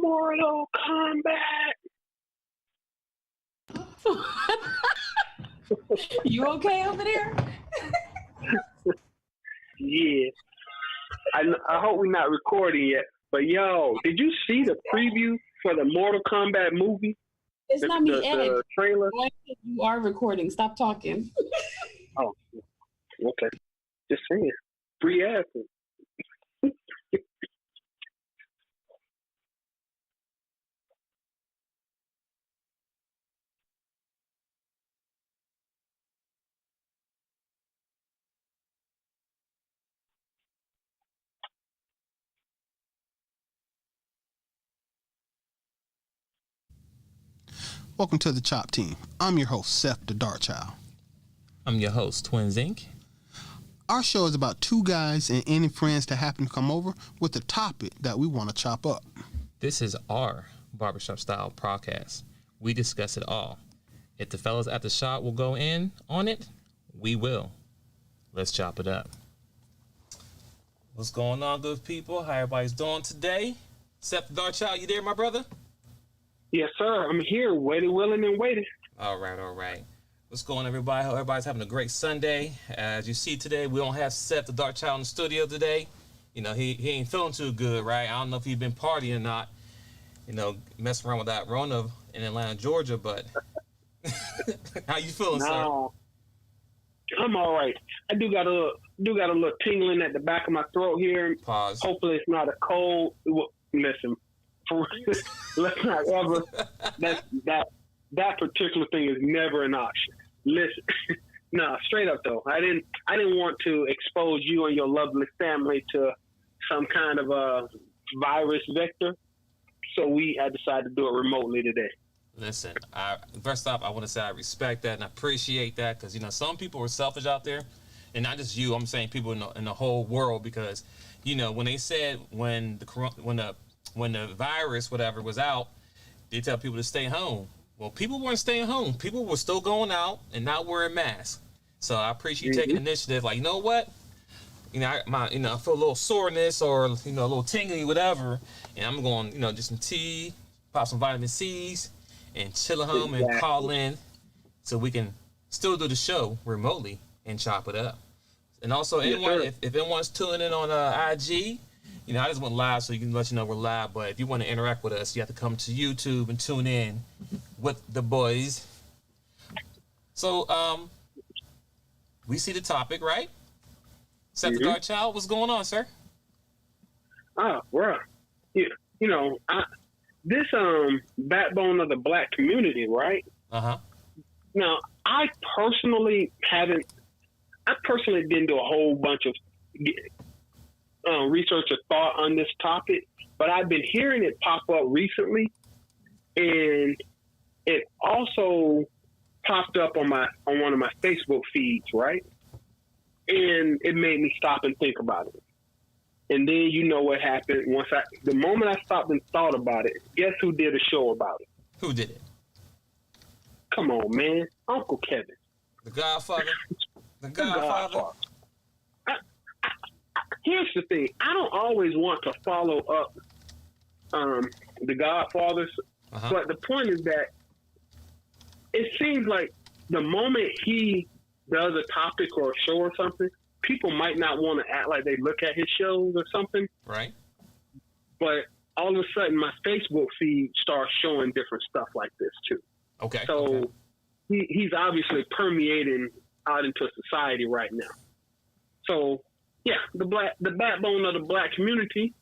Mortal Kombat. You okay over there? Yeah. I hope we're not recording yet. But yo, did you see the preview for the Mortal Kombat movie? It's not me, Ed. The trailer? You are recording. Stop talking. Oh, okay. Just saying. Free asses. Welcome to the Chop Team. I'm your host, Seth the DaChop. I'm your host, Twinsinc. Our show is about two guys and any friends that happen to come over with a topic that we want to chop up. This is our barbershop style podcast. We discuss it all. If the fellas at the shop will go in on it, we will. Let's chop it up. What's going on, good people? How everybody's doing today? Seth the DaChop, you there, my brother? Yes, sir. I'm here, waiting, willing, and waiting. All right. What's going on, everybody? Hope everybody's having a great Sunday. As you see today, we don't have Seth the DaChop in the studio today. You know, he ain't feeling too good, right? I don't know if he's been partying or not, you know, messing around with that Rona in Atlanta, Georgia, but how you feeling, sir? I'm all right. I do got a little tingling at the back of my throat here. Pause. Hopefully it's not a cold. Listen. Let's not ever. That particular thing is never an option. Listen, no, straight up though. I didn't want to expose you and your lovely family to some kind of a virus vector, so I decided to do it remotely today. Listen, first off, I want to say I respect that and I appreciate that because, you know, some people are selfish out there, and not just you. I'm saying people in the whole world because, you know, when they said when the virus, whatever, was out, they tell people to stay home. Well, people weren't staying home. People were still going out and not wearing masks. So I appreciate you taking initiative. Like, you know what? You know, I feel a little soreness or, you know, a little tingly, whatever. And I'm going, you know, just some tea, pop some vitamin C's, and chill at home and call in so we can still do the show remotely and chop it up. And also, anyone, if anyone's tuning in on IG, you know, I just went live so you can let you know we're live. But if you want to interact with us, you have to come to YouTube and tune in with the boys. So, we see the topic, right? Seth the DaChop, what's going on, sir? Oh, bro. Yeah, you know, this backbone of the black community, right? Uh-huh. Now, I personally didn't do a whole bunch of research or thought on this topic, but I've been hearing it pop up recently, and it also popped up on one of my Facebook feeds, right? And it made me stop and think about it. And then you know what happened the moment I stopped and thought about it. Guess who did a show about it? Who did it? Come on, man, Uncle Kevin, the Godfather. The Godfather. Here's the thing. I don't always want to follow up the Godfathers, but the point is that it seems like the moment he does a topic or a show or something, people might not want to act like they look at his shows or something. Right. But all of a sudden, my Facebook feed starts showing different stuff like this too. Okay. So he's obviously permeating out into society right now. So, yeah, the backbone of the black community,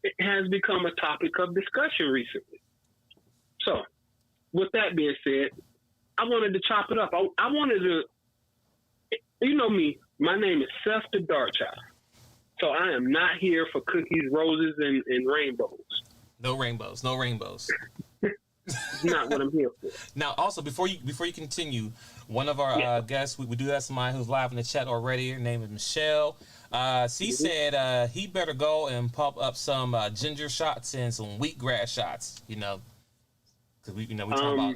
it has become a topic of discussion recently. So, with that being said, I wanted to chop it up. I wanted to, you know me, my name is Seth the DaChop. So I am not here for cookies, roses, and rainbows. No rainbows. Not what I'm here for. Now, also, before you continue, one of our guests, we do have somebody who's live in the chat already. Her name is Michelle. She said he better go and pump up some ginger shots and some wheatgrass shots. You know, because we talk about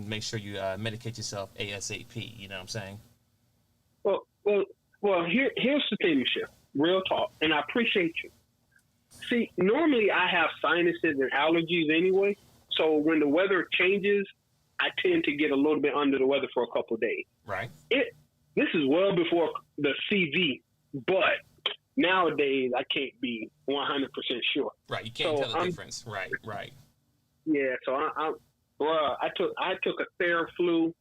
make sure you medicate yourself ASAP. You know what I'm saying? Well. Here's the thing, Michelle. Real talk, and I appreciate you. See, normally I have sinuses and allergies anyway. So when the weather changes, I tend to get a little bit under the weather for a couple of days. Right. This is well before the CV, but nowadays I can't be 100% sure. Right. You can't tell the difference. Right. Right. Yeah. So I took a Theraflu,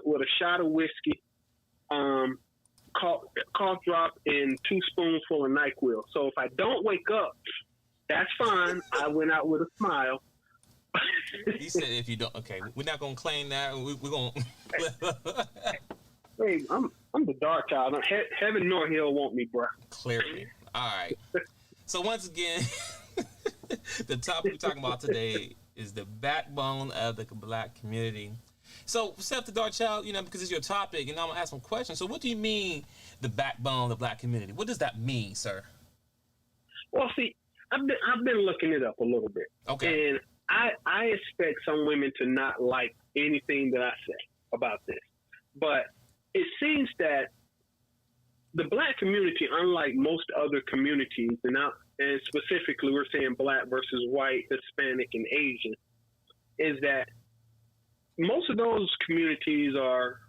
with a shot of whiskey, cough drop, and 2 spoonfuls of NyQuil. So if I don't wake up, that's fine. I went out with a smile. He said, "If you don't, okay, we're not gonna claim that. We're gonna." Hey, I'm the dark child. Heaven nor hell want me, bro. Clearly. All right. So once again, the topic we're talking about today is the backbone of the Black community. So, Seth the Dark Child, because it's your topic, and I'm gonna ask some questions. So, what do you mean the backbone of the Black community? What does that mean, sir? Well, see, I've been looking it up a little bit. Okay. And I expect some women to not like anything that I say about this. But it seems that the Black community, unlike most other communities, and specifically we're saying Black versus white, Hispanic, and Asian, is that most of those communities are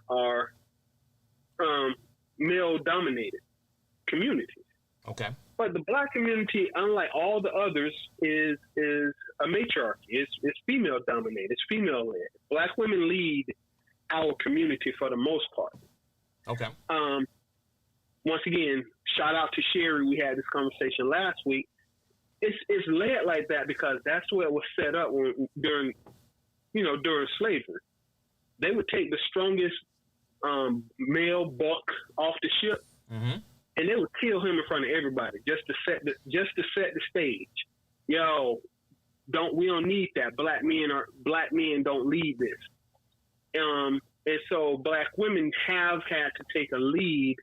male-dominated communities. Okay. But the Black community, unlike all the others, is a matriarchy. It's female-dominated. It's female-led. Black women lead our community for the most part. Okay. Once again, shout out to Sherry. We had this conversation last week. It's led like that because that's where it was set up during slavery. They would take the strongest male buck off the ship, mm-hmm. and they would kill him in front of everybody just to set the stage. Yo, we don't need that. Black men don't lead this. And so Black women have had to take a lead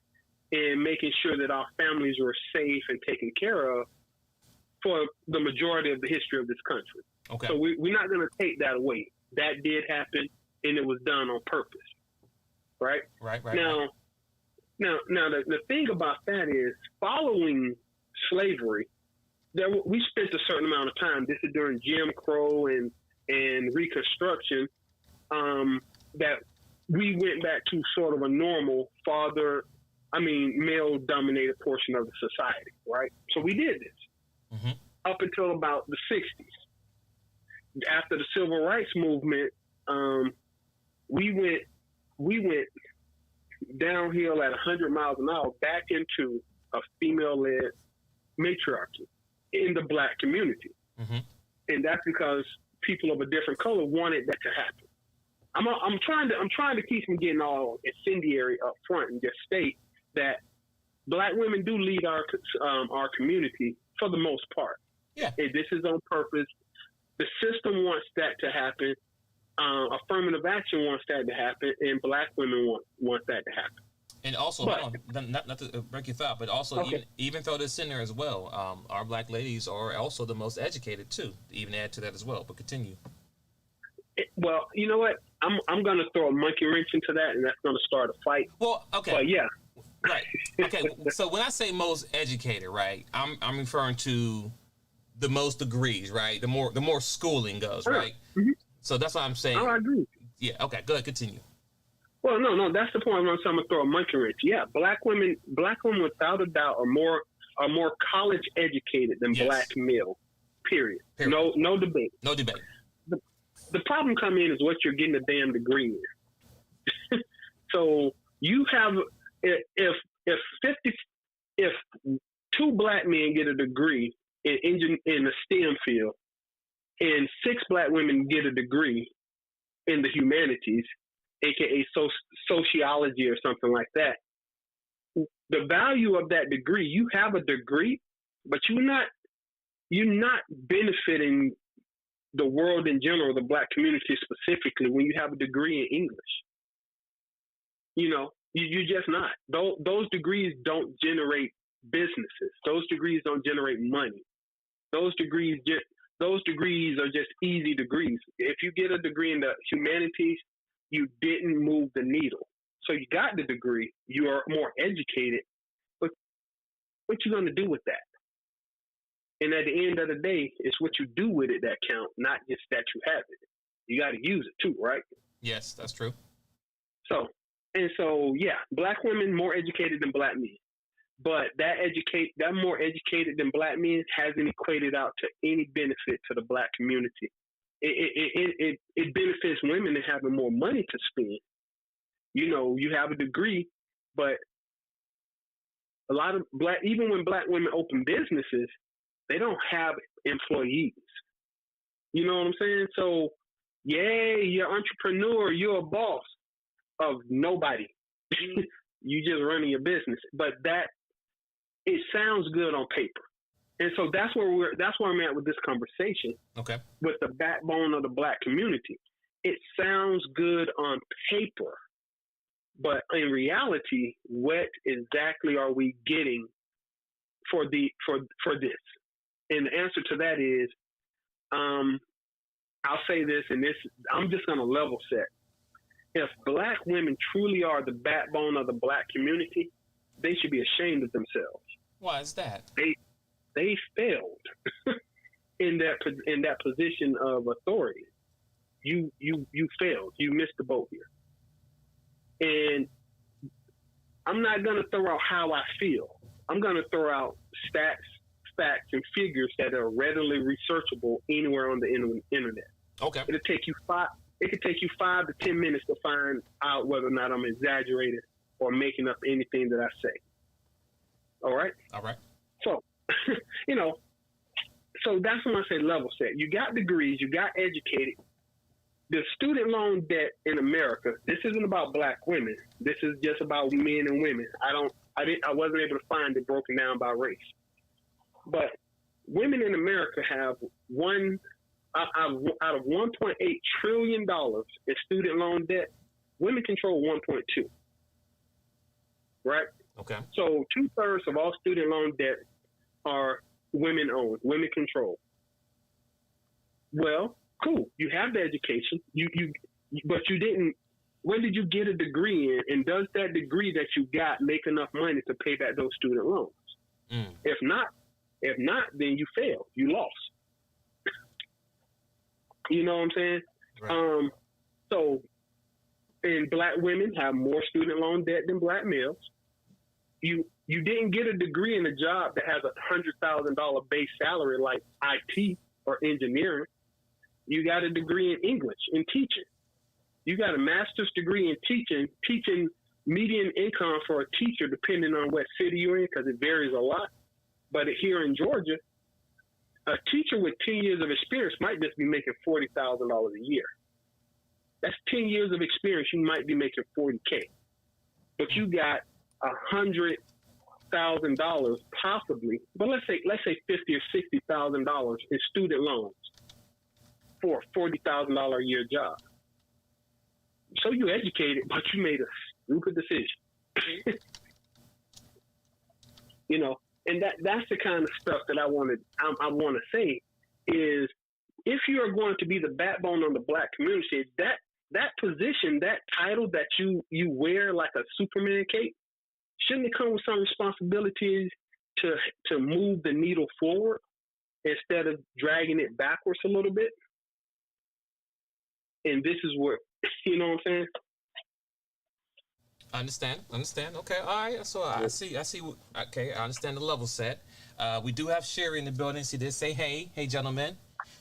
in making sure that our families were safe and taken care of for the majority of the history of this country. Okay. So we're not going to take that away. That did happen, and it was done on purpose, right? Right. Now, the thing about that is, following slavery, we spent a certain amount of time. This is during Jim Crow and Reconstruction, that we went back to sort of a normal male-dominated portion of the society, right? So we did this mm-hmm. up until about the 60s. After the Civil Rights Movement, we went downhill at 100 miles an hour back into a female-led matriarchy in the Black community, mm-hmm. and that's because people of a different color wanted that to happen. I'm trying to keep from getting all incendiary up front and just state that Black women do lead our community for the most part. Yeah, and this is on purpose. The system wants that to happen. Affirmative action wants that to happen, and Black women want that to happen. And also, not to break your thought, but also okay. even throw this in there as well. Our Black ladies are also the most educated too. Even add to that as well. But continue. Well, you know what? I'm going to throw a monkey wrench into that, and that's going to start a fight. Well, okay. But yeah. Right. Okay. So when I say most educated, right, I'm referring to the most degrees, right? The more schooling goes, right? Mm-hmm. So that's what I'm saying. I agree. Yeah. Okay. Go ahead. Continue. Well, no, that's the point. I'm going to throw a monkey wrench. Yeah, Black women without a doubt are more college educated than yes. Black male. Period. No debate. No debate. The problem come in is what you're getting a damn degree in. So you have if 2 Black men get a degree in the STEM field, and 6 Black women get a degree in the humanities, aka sociology or something like that, the value of that degree, you have a degree, but you're not benefiting the world in general, the Black community specifically, when you have a degree in English. You're just not. Those degrees don't generate businesses. Those degrees don't generate money. Those degrees are just easy degrees. If you get a degree in the humanities, you didn't move the needle. So you got the degree, you are more educated, but what you going to do with that? And at the end of the day, it's what you do with it that count, not just that you have it. You got to use it too, right? Yes, that's true. So yeah, black women more educated than black men, but that more educated than black men hasn't equated out to any benefit to the black community. It benefits women in having more money to spend. You have a degree, but a lot of even when black women open businesses, they don't have employees. You know what I'm saying? So, yeah, you're an entrepreneur, you're a boss of nobody. You just running your business, but it sounds good on paper, and so that's where I'm at with this conversation. Okay. With the backbone of the black community, it sounds good on paper, but in reality, what exactly are we getting for this? And the answer to that is, I'll say this, and I'm just going to level set. If black women truly are the backbone of the black community, they should be ashamed of themselves. Why is that? They failed in that position of authority. You failed. You missed the boat here. And I'm not going to throw out how I feel. I'm going to throw out stats, facts, and figures that are readily researchable anywhere on the internet. Okay. It could take you 5 to 10 minutes to find out whether or not I'm exaggerating or making up anything that I say. All right? All right. So, so that's when I say level set. You got degrees, you got educated. The student loan debt in America, this isn't about black women. This is just about men and women. I wasn't able to find it broken down by race. But women in America have out of $1.8 trillion in student loan debt, women control 1.2. Right? Okay. So 2/3 of all student loan debt are women owned, women controlled. Well, cool. You have the education. But you didn't. When did you get a degree in? And does that degree that you got make enough money to pay back those student loans? If not, then you failed. You lost. You know what I'm saying? Right. So, and black women have more student loan debt than black males. You didn't get a degree in a job that has $100,000 base salary like IT or engineering. You got a degree in English, in teaching. You got a master's degree in teaching median income for a teacher, depending on what city you're in, because it varies a lot. But here in Georgia, a teacher with 10 years of experience might just be making $40,000 a year. That's 10 years of experience. You might be making $40K, but you got $100,000 possibly, but let's say $50,000 or $60,000 in student loans for a $40,000 a year job. So you educated, but you made a stupid decision. And that's the kind of stuff that I want to say is, if you are going to be the backbone of the black community, that position, that title that you wear like a Superman cape, shouldn't it come with some responsibilities to move the needle forward instead of dragging it backwards a little bit? And this is where, you know what I'm saying? I understand. Okay, all right. So I see. Okay, I understand the level set. We do have Sherry in the building. She did say, "Hey, gentlemen."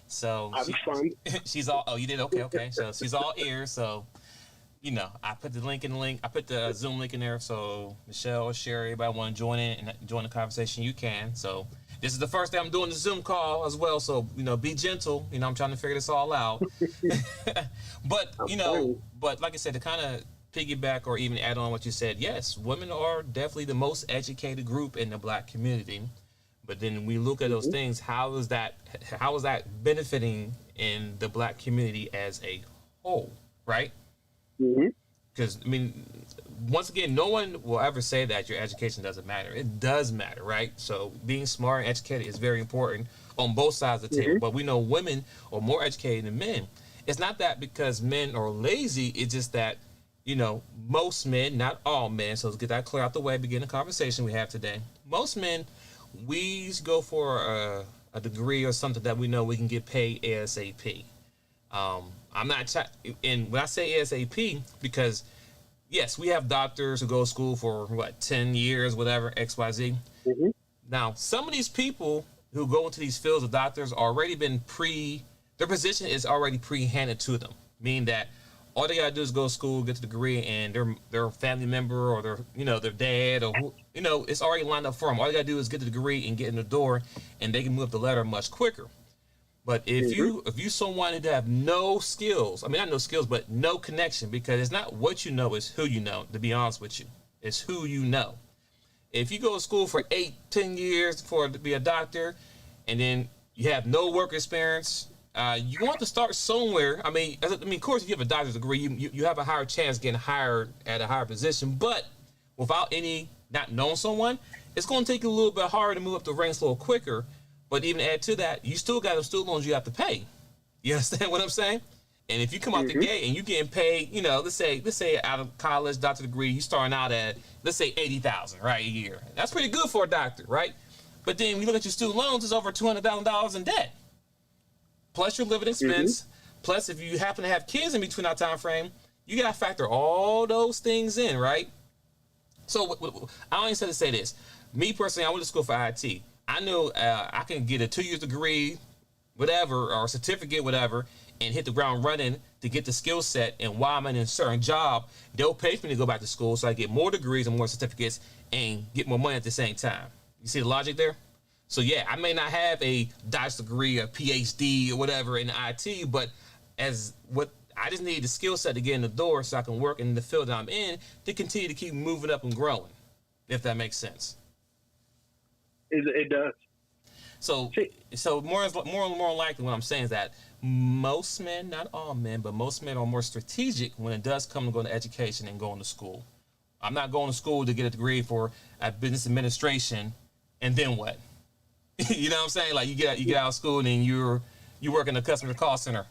So I responded. She's all. Oh, you did. Okay. So she's all ears. So, I put the link in the link. I put the Zoom link in there. So Michelle or Sherry, everybody want to join in and join the conversation, you can. So this is the first day I'm doing the Zoom call as well. So be gentle. I'm trying to figure this all out. But but like I said, to kind of piggyback or even add on what you said, yes, women are definitely the most educated group in the black community. But then we look at those things, how is that benefiting in the black community as a whole, right? Because, once again, no one will ever say that your education doesn't matter. It does matter, right? So being smart and educated is very important on both sides of the table. But we know women are more educated than men. It's not that because men are lazy, it's just that most men, not all men, so let's get that clear out the way, begin the conversation we have today. Most men, we go for a degree or something that we know we can get paid ASAP. I'm not, and when I say ASAP, because yes, we have doctors who go to school for 10 years, whatever, XYZ. Mm-hmm. Now, some of these people who go into these fields of doctors already been their position is already pre-handed to them, meaning that all they gotta do is go to school, get the degree, and their family member or their dad or it's already lined up for them. All they gotta do is get the degree and get in the door, and they can move up the ladder much quicker. But if you someone who have no skills, I mean not no skills, but no connection, because it's not what you know, it's who you know. To be honest with you, it's who you know. If you go to school for 8-10 years to be a doctor, and then you have no work experience, you want to start somewhere. I mean, of course, if you have a doctor's degree, you have a higher chance of getting hired at a higher position. But without not knowing someone, it's going to take you a little bit harder to move up the ranks a little quicker. But even add to that, you still got student loans you have to pay. You understand what I'm saying? And if you come out the gate and you're getting paid, let's say out of college, doctor degree, you starting out at, let's say $80,000, right, a year. That's pretty good for a doctor, right? But then when you look at your student loans, it's over $200,000 in debt. Plus your living expense. Plus, if you happen to have kids in between that time frame, you got to factor all those things in, right? So I only said to say this. Me personally, I went to school for IT. I know I can get a 2-year degree, whatever, or a certificate, whatever, and hit the ground running to get the skill set. And while I'm in a certain job, they'll pay for me to go back to school so I get more degrees and more certificates and get more money at the same time. You see the logic there? So yeah, I may not have a doctor's degree, a PhD, or whatever in IT, but I just need the skill set to get in the door so I can work in the field that I'm in to continue to keep moving up and growing, if that makes sense. It does. So more and more likely what I'm saying is that most men, not all men, but most men are more strategic when it does come to going to education and going to school. I'm not going to school to get a degree for business administration, and then what? You know what I'm saying? Like you get out of school and then you work in the customer call center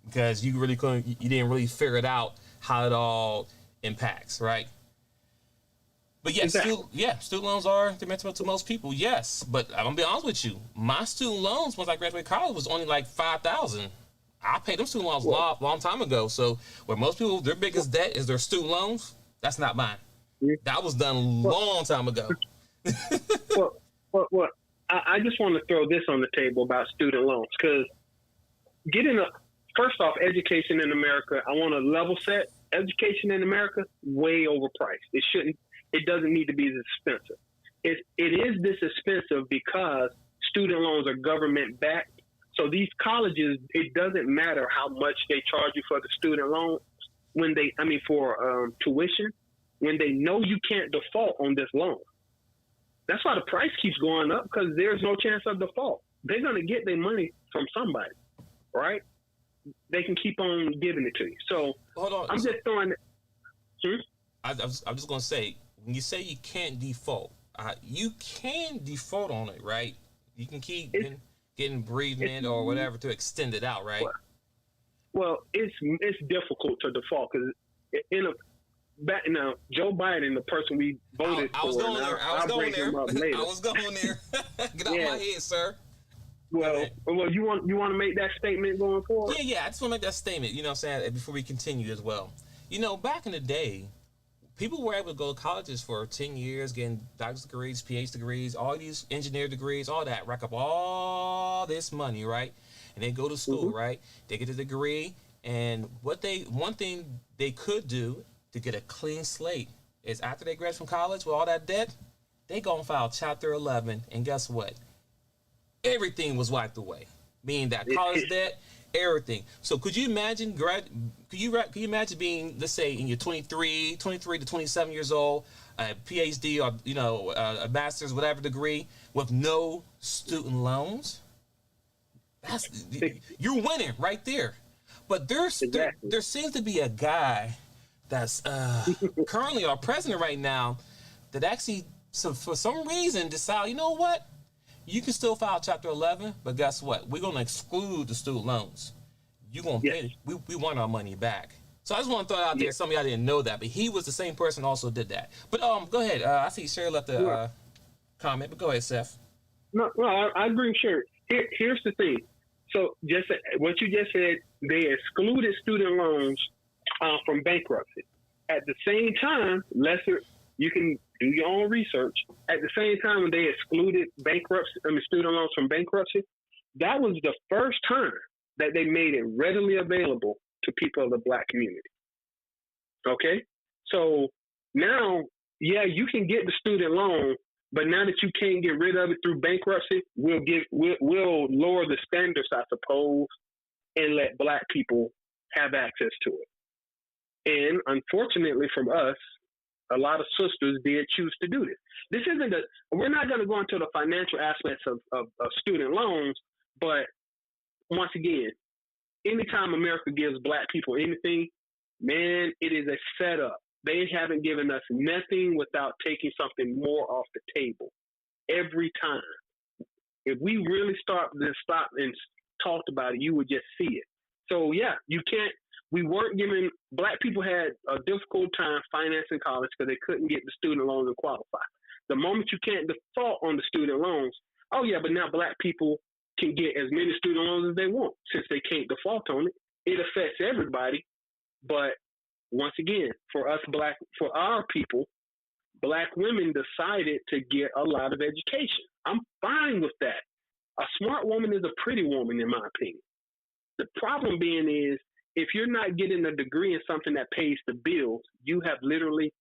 because you didn't really figure it out how it all impacts, right? But yes, exactly. Student loans are detrimental to most people. Yes, but I'm gonna be honest with you. My student loans, once I graduated college, was only like $5,000. I paid them student loans a long time ago. So where most people, their biggest debt is their student loans. That's not mine. That was done a long time ago. Well, I just want to throw this on the table about student loans because first off, education in America, I want to level set. Education in America, way overpriced. It doesn't need to be this expensive. It is this expensive because student loans are government backed. So these colleges, it doesn't matter how much they charge you for the student loan for tuition, when they know you can't default on this loan. That's why the price keeps going up because there's no chance of default. They're going to get their money from somebody, right? They can keep on giving it to you. So hold on. I'm just throwing it. I'm just going to say, when you say you can't default, you can default on it, right? You can keep getting bereavement or whatever to extend it out, right? Well, it's difficult to default because Joe Biden, the person we voted for. I was going there. I was going there. Get out my head, sir. Well, you want to make that statement going forward? Yeah. I just want to make that statement. You know what I'm saying? Before we continue as well. Back in the day, people were able to go to colleges for 10 years, getting doctor's degrees, PhD degrees, all these engineer degrees, all that, rack up all this money, right? And they go to school, right? They get a degree, and one thing they could do to get a clean slate is after they graduate from college with all that debt, they go and file Chapter 11, and guess what? Everything was wiped away, meaning that college debt, everything. So could you imagine imagine being, let's say, in your 23 to 27 years old, a PhD or a master's, whatever degree, with no student loans? You're winning right there. But there seems to be a guy that's currently our president right now that actually, for some reason, decide, you know what? You can still file Chapter 11, but guess what? We're going to exclude the student loans. You're going to pay. We want our money back. So I just want to throw it out there. Some of y'all didn't know that, but he was the same person who also did that. But go ahead. I see Sherry left a comment, but go ahead, Seth. No, I agree with Sherry. Here's the thing. So just what you just said, they excluded student loans from bankruptcy. At the same time, you can do your own research. At the same time, when they excluded student loans from bankruptcy, that was the first time that they made it readily available to people of the Black community. Okay? So now, yeah, you can get the student loan, but now that you can't get rid of it through bankruptcy, we'll lower the standards, I suppose, and let Black people have access to it. And unfortunately from us, a lot of sisters did choose to do this. We're not going to go into the financial aspects of student loans, but once again, anytime America gives Black people anything, man, it is a setup. They haven't given us nothing without taking something more off the table every time. If we really stop and talked about it, you would just see it. So yeah, Black people had a difficult time financing college because they couldn't get the student loans and qualify. The moment you can't default on the student loans, oh yeah, but now Black people can get as many student loans as they want since they can't default on it. It affects everybody, but once again, for our people, Black women decided to get a lot of education. I'm fine with that. A smart woman is a pretty woman, in my opinion. The problem being is, if you're not getting a degree in something that pays the bills, you have literally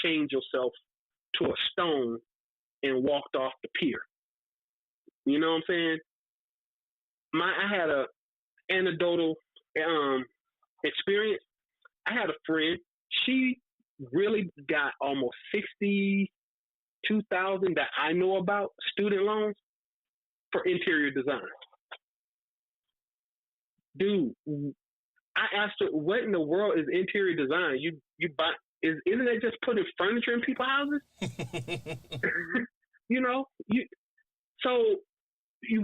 chained yourself to a stone and walked off the pier. You know what I'm saying? I had a anecdotal experience. I had a friend. She really got almost $62,000 that I know about student loans for interior design. Dude, I asked her, what in the world is interior design? You buy isn't that just putting furniture in people's houses? You know,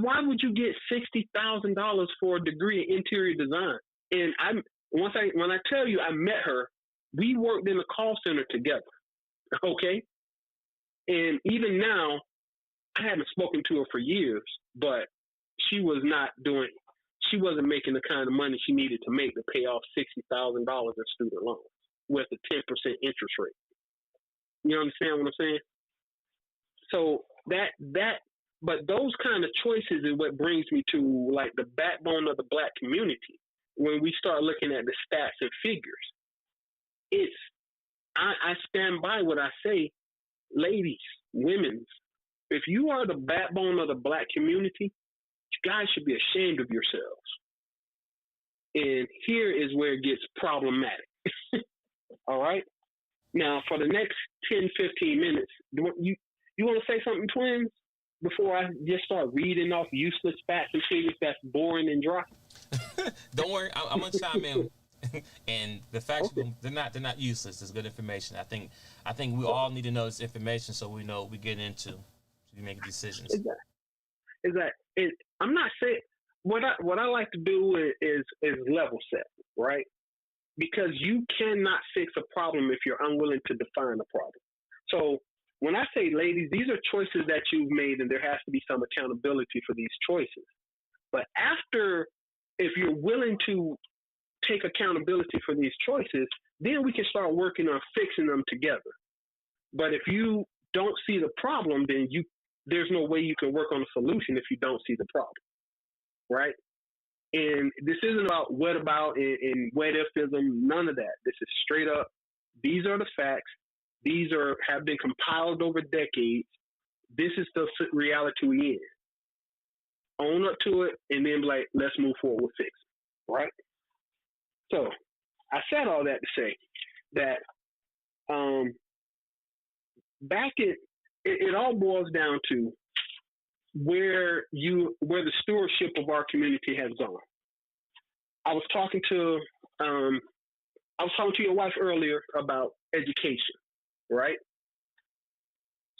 why would you get $60,000 for a degree in interior design? And when I tell you I met her, we worked in a call center together. Okay, and even now, I haven't spoken to her for years, but she wasn't making the kind of money she needed to make to pay off $60,000 in student loans with a 10% interest rate. You understand what I'm saying? So but those kind of choices is what brings me to like the backbone of the Black community. When we start looking at the stats and figures, I stand by what I say, ladies, women, if you are the backbone of the Black community, you guys should be ashamed of yourselves. And here is where it gets problematic. All right? Now, for the next 10, 15 minutes, you want to say something, twins, before I just start reading off useless facts and figures that's boring and dry? Don't worry, I'm going to chime in. And the facts, okay, they're not useless. It's good information. I think we all need to know this information so we know what we get into. So we make decisions. Exactly. I'm not saying what I like to do is level set, right? Because you cannot fix a problem if you're unwilling to define the problem. So when I say, ladies, these are choices that you've made, and there has to be some accountability for these choices. But if you're willing to take accountability for these choices, then we can start working on fixing them together. But if you don't see the problem, then there's no way you can work on a solution if you don't see the problem, right? And this isn't about what about and what ifism, none of that. This is straight up, these are the facts. These have been compiled over decades. This is the reality we in. Own up to it, and then be like, let's move forward with fix it, right? So I said all that to say that it all boils down to where the stewardship of our community has gone. I was talking to your wife earlier about education, right?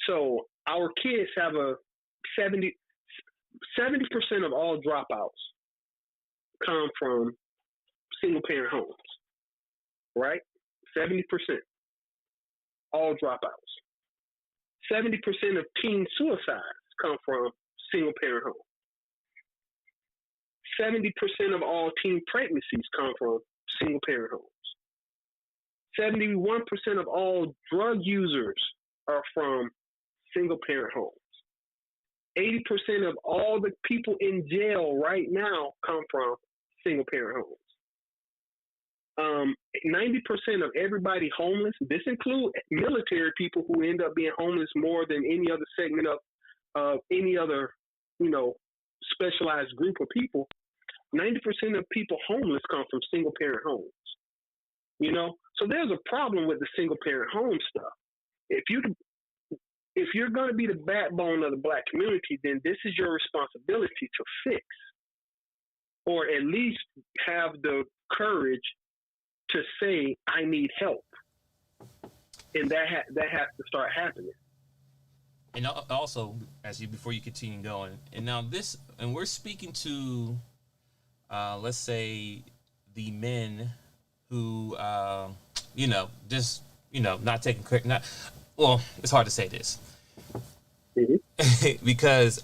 So our kids have a 70% of all dropouts come from single parent homes, right? 70%, all dropouts. 70% of teen suicides come from single parent homes. 70% of all teen pregnancies come from single parent homes. 71% of all drug users are from single parent homes. 80% of all the people in jail right now come from single parent homes. 90% of everybody homeless, this includes military people who end up being homeless more than any other segment of any other, specialized group of people. 90% of people homeless come from single parent homes. So there's a problem with the single parent home stuff. If you're going to be the backbone of the Black community, then this is your responsibility to fix, or at least have the courage to say, I need help. And that has to start happening. And also, before you continue going, and now we're speaking to, let's say, the men who, not taking credit. It's hard to say this. Mm-hmm. Because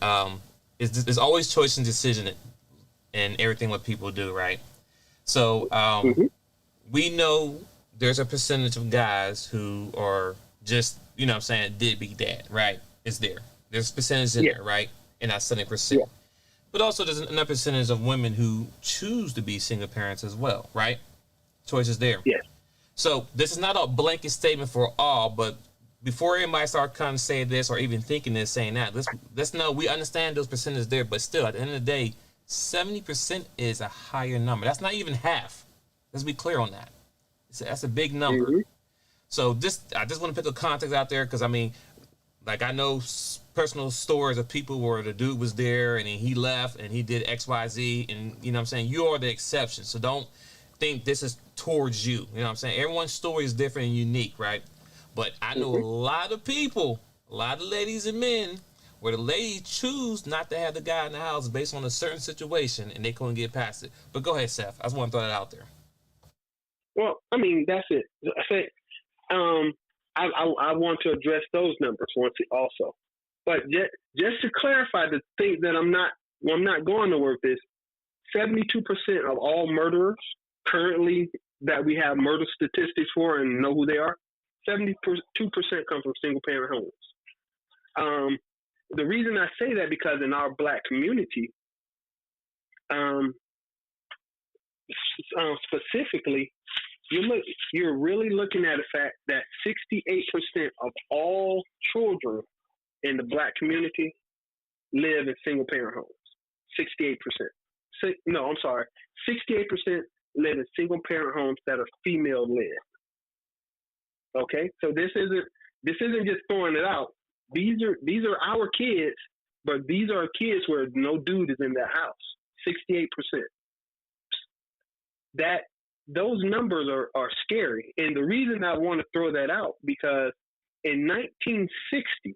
it's always choice and decision in everything what people do, right? So mm-hmm. We know there's a percentage of guys who are just, deadbeat dad, right? It's there. There's a percentage in there, right? And that's 70%. Yeah. But also there's another percentage of women who choose to be single parents as well, right? Choices there. Yeah. So this is not a blanket statement for all, but before anybody start kind of saying this or even thinking this, saying that, let's know we understand those percentages there, but still at the end of the day, 70% is a higher number. That's not even half. Let's be clear on that. That's a big number. Mm-hmm. So I just want to put the context out there because I know personal stories of people where the dude was there and he left and he did XYZ, and you are the exception. So don't think this is towards you. Everyone's story is different and unique, right? But I know mm-hmm. a lot of people, a lot of ladies and men, where the ladies choose not to have the guy in the house based on a certain situation and they couldn't get past it. But go ahead, Seth. I just want to throw that out there. Well, that's it. I want to address those numbers once also. But just to clarify the thing that I'm not going to work this, 72% of all murderers currently that we have murder statistics for and know who they are, 72% come from single parent homes. The reason I say that because in our Black community, specifically, you're really looking at the fact that 68% of all children in the Black community live in single parent homes. 68%. 68% live in single parent homes that are female led. Okay, so this isn't just throwing it out. These are our kids, but these are kids where no dude is in their house. 68%. Those numbers are scary. And the reason I want to throw that out, because in 1960,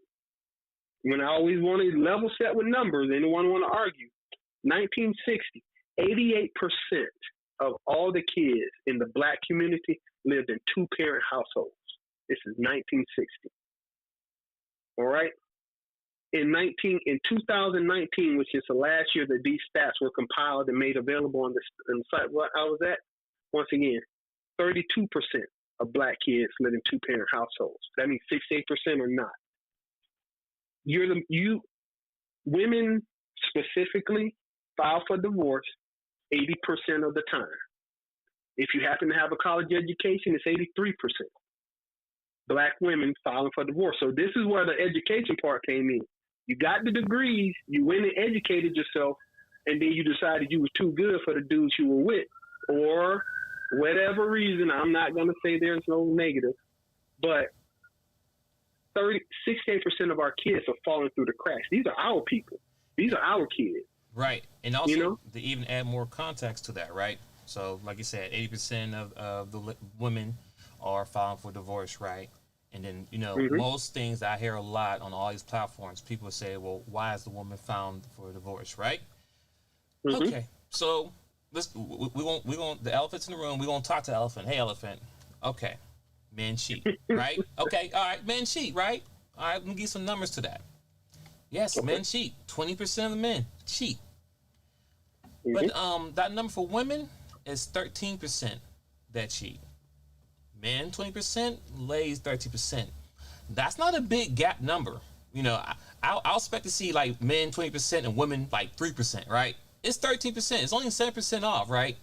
when I always want to level set with numbers, anyone want to argue, 1960, 88% of all the kids in the Black community lived in two-parent households. This is 1960. All right? In 2019, which is the last year that these stats were compiled and made available on the site where I was at, once again, 32% of Black kids live in two-parent households. That means 68% are not. Women specifically file for divorce 80% of the time. If you happen to have a college education, it's 83%. Black women filing for divorce. So this is where the education part came in. You got the degrees, you went and educated yourself, and then you decided you were too good for the dudes you were with, or whatever reason. I'm not going to say there's no negative, but 68% of our kids are falling through the cracks. These are our people. These are our kids. Right. And also, to even add more context to that, right? So, like you said, 80% of the women are filing for divorce, right? And then, most things I hear a lot on all these platforms, people say, well, why is the woman found for divorce, right? Mm-hmm. Okay. So, we won't, the elephant's in the room, we're going to talk to the elephant. Hey, elephant. Okay. Men cheat, right? Okay. All right. Men cheat, right? All right. Let me give some numbers to that. Yes, Okay. men cheat. 20% of the men cheat. Mhm. But that number for women is 13% that cheat. Men 20%, ladies 30%. That's not a big gap number. You know, I'll expect to see like men 20% and women like 3%, right? It's 13%. It's only 7% off, right?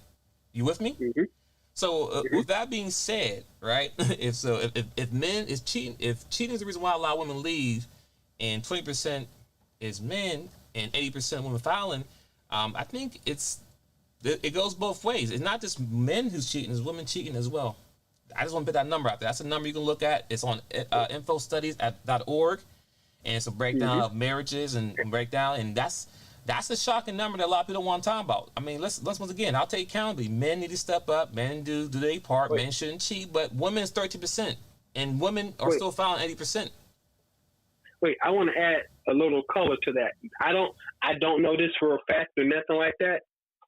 You with me? Mhm. So with that being said, right? if men is cheating, if cheating is the reason why a lot of women leave, and 20% is men and 80% women filing, I think it goes both ways. It's not just men who's cheating; it's women cheating as well. I just want to put that number out there. That's a number you can look at. It's on infostudies.org, and it's a breakdown of marriages and breakdown, and that's a shocking number that a lot of people don't want to talk about. I mean, let's once again, I'll take accountability. Men need to step up. Men do their part. Men shouldn't cheat, but women is 30%, and women are still filing 80%. Wait, I want to add a little color to that. I don't know this for a fact or nothing like that,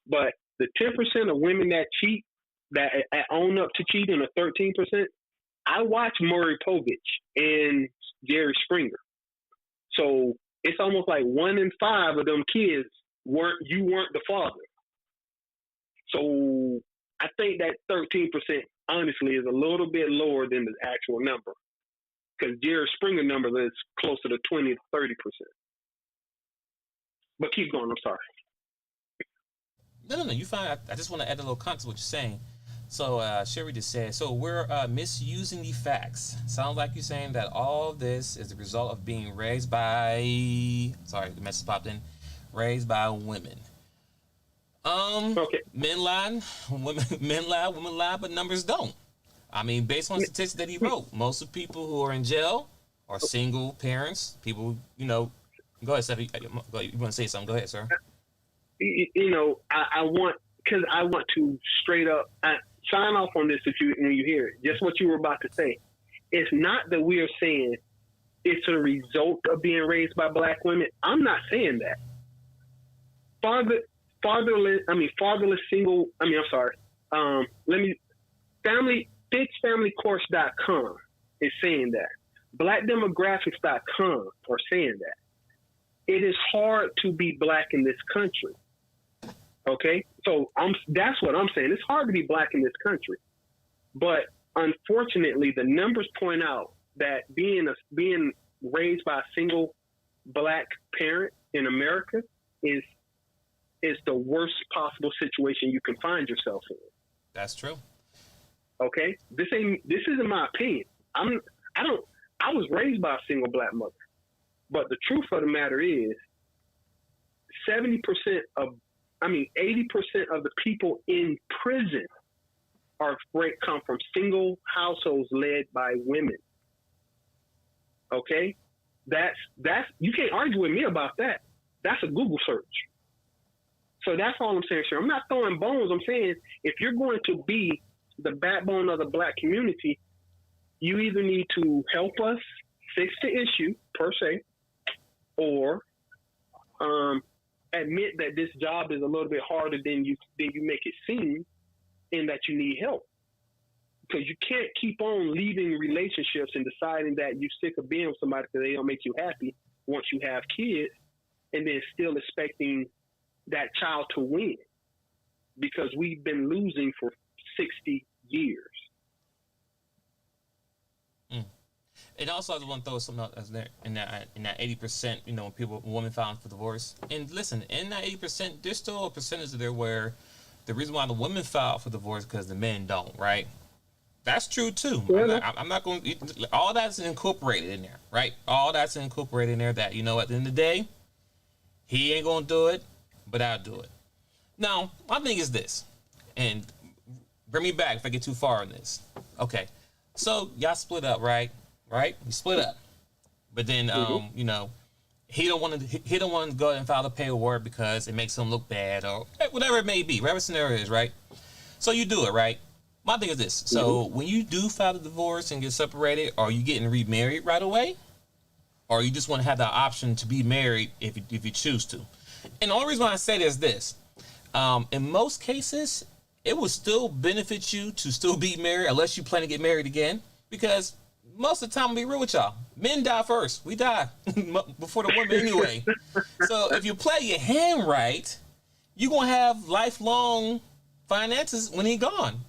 but the 10% of women that cheat, that own up to cheating, or 13%, I watch Maury Povich and Jerry Springer. So it's almost like 1 in 5 of them kids weren't the father. So I think that 13% honestly is a little bit lower than the actual number, because Jerry Springer number is closer to 20 to 30%. But keep going. I'm sorry. No, you fine. I just want to add a little context to what you're saying. So Sherry just said, so we're misusing the facts. Sounds like you're saying that all of this is the result of being raised by, sorry, the message popped in, raised by women. Okay. Men lie, women lie, but numbers don't. I mean, based on statistics that he wrote, most of the people who are in jail are single parents, people, go ahead, Steph. You want to say something? Go ahead, sir. I want to straight up sign off on this when you hear it. Just what you were about to say. It's not that we are saying it's a result of being raised by black women. I'm not saying that. FixFamilyCourse.com is saying that. BlackDemographics.com are saying that. It is hard to be black in this country. Okay, so that's what I'm saying. It's hard to be black in this country, but unfortunately, the numbers point out that being raised by a single black parent in America is the worst possible situation you can find yourself in. That's true. Okay, this isn't my opinion. I was raised by a single black mother, but the truth of the matter is, 80% of the people in prison come from single households led by women. Okay? That's you can't argue with me about that. That's a Google search. So that's all I'm saying, sir. I'm not throwing bones. I'm saying if you're going to be the backbone of the black community, you either need to help us fix the issue per se, or admit that this job is a little bit harder than you make it seem, and that you need help. Because you can't keep on leaving relationships and deciding that you're sick of being with somebody because they don't make you happy once you have kids, and then still expecting that child to win, because we've been losing for 60 years. And also, I just want to throw something else there in that 80%. When women filing for divorce, and listen, in that 80%, there's still a percentage there where the reason why the women file for divorce because the men don't, right? That's true too. I'm not going. All that's incorporated in there, right? All that's incorporated in there. That at the end of the day, he ain't gonna do it, but I'll do it. Now, my thing is this, and bring me back if I get too far in this. Okay, so y'all split up, right? Right, we split up, but then he don't want to go ahead and file the paperwork because it makes him look bad or whatever it may be, whatever scenario is, right? So you do it, right? My thing is this: so when you do file the divorce and get separated, are you getting remarried right away, or you just want to have the option to be married if you choose to? And the only reason why I say this is this: in most cases, it will still benefit you to still be married unless you plan to get married again, because most of the time, I'll be real with y'all. Men die first. We die before the women anyway. So if you play your hand right, you're going to have lifelong finances when he gone.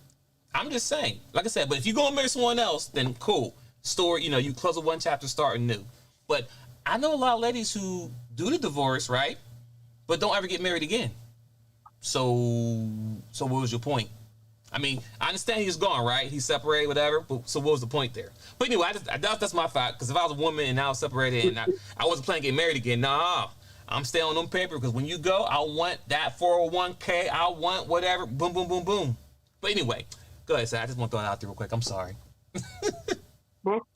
I'm just saying. Like I said, but if you're going to marry someone else, then cool. Story, you close one chapter, start anew. But I know a lot of ladies who do the divorce, right? But don't ever get married again. So what was your point? I mean, I understand he's gone, right? He's separated, whatever. But so what was the point there? But anyway, that's my thought. Because if I was a woman and I was separated and I wasn't planning to get married again, nah, I'm staying on them paper. Because when you go, I want that 401k. I want whatever. Boom, boom, boom, boom. But anyway, go ahead, sir. I just want to throw it out there real quick. I'm sorry. Well,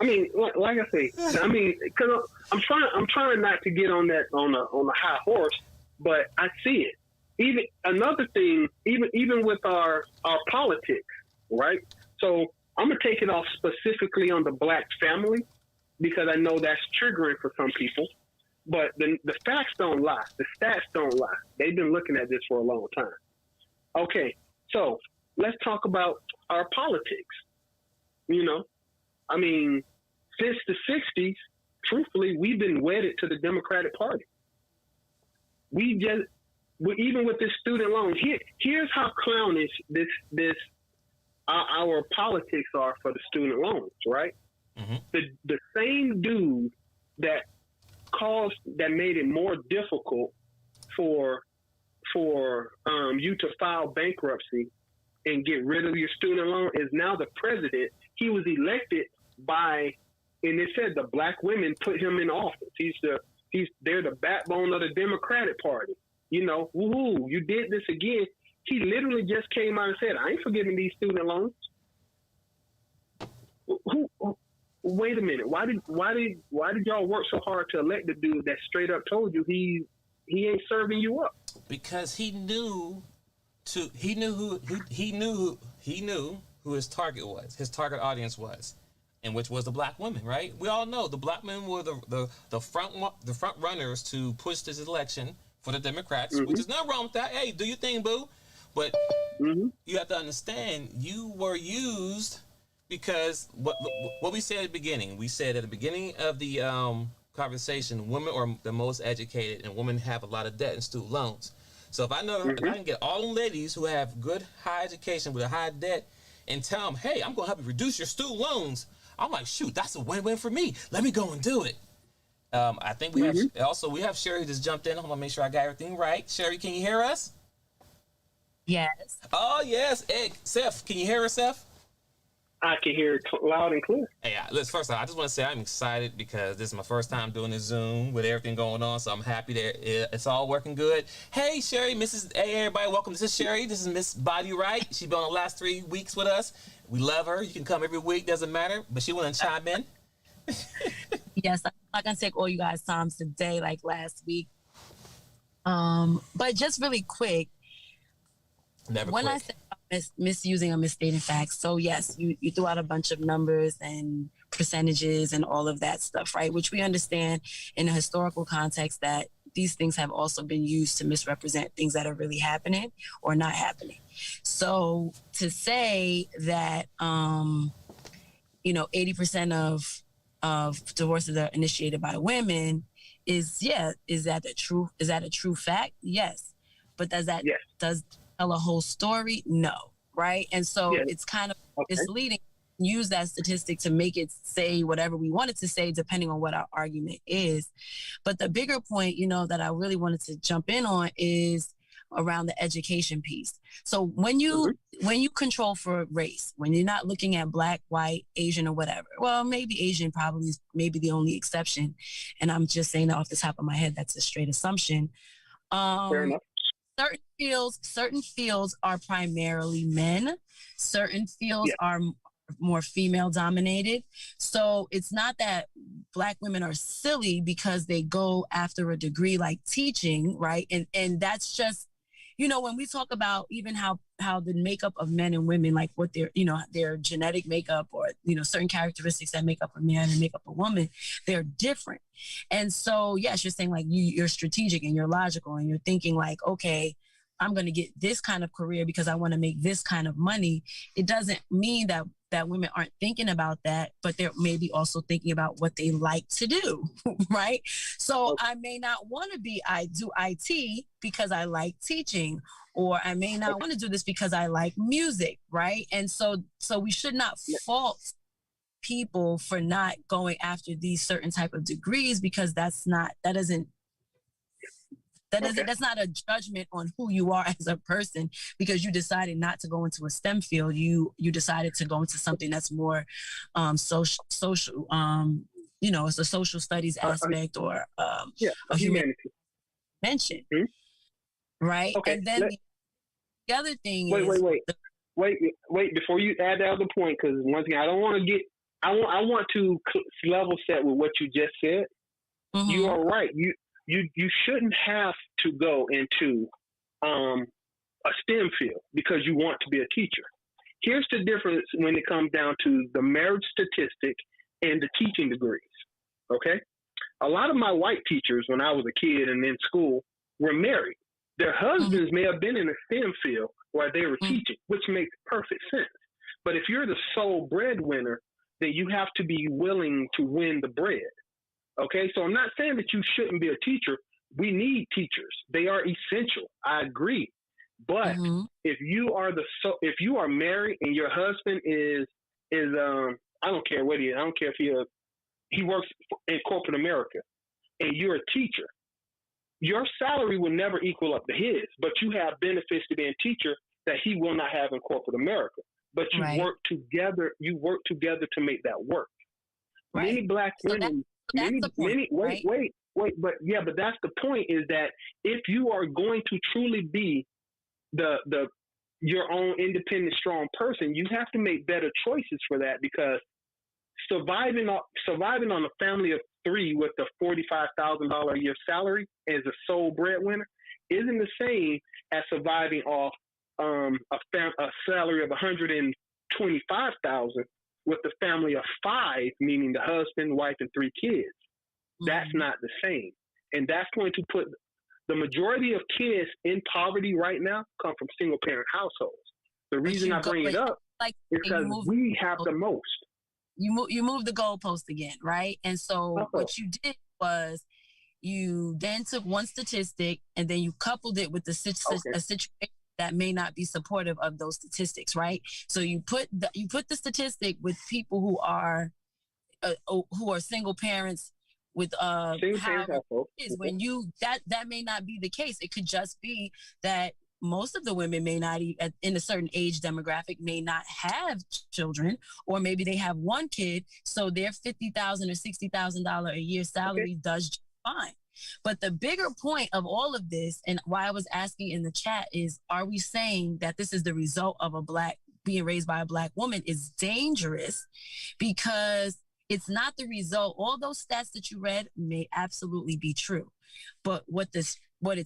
I mean, like I say, I mean, because I'm trying not to get on that on a high horse, but I see it. Even another thing, even with our politics, right? So I'm gonna take it off specifically on the black family because I know that's triggering for some people. But the facts don't lie. The stats don't lie. They've been looking at this for a long time. Okay, so let's talk about our politics. I mean, since the 60s, truthfully, we've been wedded to the Democratic Party. Even with this student loan, here's how clownish our politics are for the student loans, right? Mm-hmm. The same dude that made it more difficult for you to file bankruptcy and get rid of your student loan is now the president. He was elected by, and it said the black women put him in office. They're the backbone of the Democratic Party. Woohoo, you did this again. He literally just came out and said, I ain't forgiving these student loans. Wait a minute. Why did y'all work so hard to elect the dude that straight up told you he ain't serving you up? Because he knew who his target was, his target audience was, and which was the black women, right? We all know the black men were the front runners to push this election for the Democrats, mm-hmm. which is nothing wrong with that. Hey, do your thing, boo. But mm-hmm. you have to understand, you were used because what we said at the beginning. We said at the beginning of the conversation, women are the most educated, and women have a lot of debt and student loans. So if I can get all them ladies who have good high education with a high debt and tell them, hey, I'm going to help you reduce your student loans, I'm like, shoot, that's a win-win for me. Let me go and do it. I think we mm-hmm. we have Sherry just jumped in. I'm going to make sure I got everything right. Sherry, can you hear us? Yes. Oh, yes. Hey, Seth, can you hear us, Seth? I can hear it loud and clear. Hey, listen, first off, I just want to say I'm excited because this is my first time doing this Zoom with everything going on, so I'm happy that it's all working good. Hey, Sherry, Hey, everybody, welcome. This is Sherry. This is Miss Body Right. She's been on the last 3 weeks with us. We love her. You can come every week, doesn't matter, but she want to chime in. Yes, I'm not going to take all you guys' times today like last week. But just really quick, I said misusing or misstating facts, so yes, you threw out a bunch of numbers and percentages and all of that stuff, right? Which we understand in a historical context that these things have also been used to misrepresent things that are really happening or not happening. So to say that 80% of divorces are initiated by women is that a true fact? Yes. But does tell a whole story? No, right? And so it's kind of misleading. Use that statistic to make it say whatever we want it to say, depending on what our argument is. But the bigger point, that I really wanted to jump in on is around the education piece. So when you control for race, when you're not looking at black, white, Asian, or whatever, well, maybe Asian probably is maybe the only exception, and I'm just saying that off the top of my head, that's a straight assumption. Fair enough. Certain fields are primarily men. Certain fields are more female dominated. So it's not that black women are silly because they go after a degree like teaching, right? And that's just, when we talk about even how the makeup of men and women, like what their genetic makeup or, certain characteristics that make up a man and make up a woman, they're different. And so, yes, you're saying like you're strategic and you're logical and you're thinking like, okay, I'm going to get this kind of career because I want to make this kind of money. It doesn't mean that women aren't thinking about that, but they're maybe also thinking about what they like to do, right? So I may not want to do IT because I like teaching, or I may not want to do this because I like music, right? And so we should not fault people for not going after these certain type of degrees, because that's not a judgment on who you are as a person because you decided not to go into a STEM field. You decided to go into something that's more social, it's a social studies aspect or a humanity mention, right? Okay. And then the other thing wait before you add the other point, because once again, I want to level set with what you just said. Mm-hmm. You are right. You shouldn't have to go into a STEM field because you want to be a teacher. Here's the difference when it comes down to the marriage statistic and the teaching degrees, okay? A lot of my white teachers, when I was a kid and in school, were married. Their husbands may have been in a STEM field while they were teaching, which makes perfect sense. But if you're the sole breadwinner, then you have to be willing to win the bread. Okay, so I'm not saying that you shouldn't be a teacher. We need teachers; they are essential. I agree. But if you are married and your husband is I don't care what he is. I don't care if he works in corporate America, and you're a teacher. Your salary will never equal up to his, but you have benefits to being a teacher that he will not have in corporate America. But you work together. You work together to make that work. Right. Many black women. That's the point, wait, but that's the point, is that if you are going to truly be your own independent, strong person, you have to make better choices for that, because surviving on a family of 3 with a $45,000 a year salary as a sole breadwinner isn't the same as surviving off a salary of $125,000 with a family of 5, meaning the husband, wife, and 3 kids. That's not the same. And that's going to put the majority of kids in poverty right now come from single parent households. The reason I bring it up is because we have the most. You moved the goalpost again, right? And so what you did was you then took one statistic and then you coupled it with a situation that may not be supportive of those statistics, right? So you put the statistic with people who are single parents with how it is. When that may not be the case. It could just be that most of the women may not even, in a certain age demographic, may not have children, or maybe they have one kid, so their $50,000 or $60,000 a year salary does just fine. But the bigger point of all of this, and why I was asking in the chat, is, are we saying that this is the result of being raised by a black woman is dangerous? Because it's not the result. All those stats that you read may absolutely be true. But what it's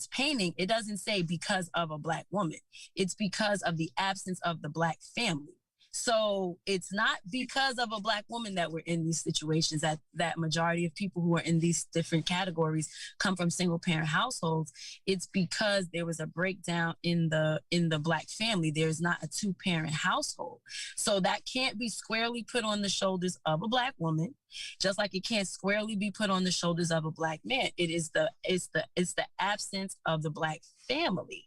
painting, it doesn't say because of a black woman. It's because of the absence of the black family. So it's not because of a black woman that we're in these situations, that majority of people who are in these different categories come from single parent households. It's because there was a breakdown in the black family. There's not a 2-parent household. So that can't be squarely put on the shoulders of a black woman, just like it can't squarely be put on the shoulders of a black man. It's the absence of the black family.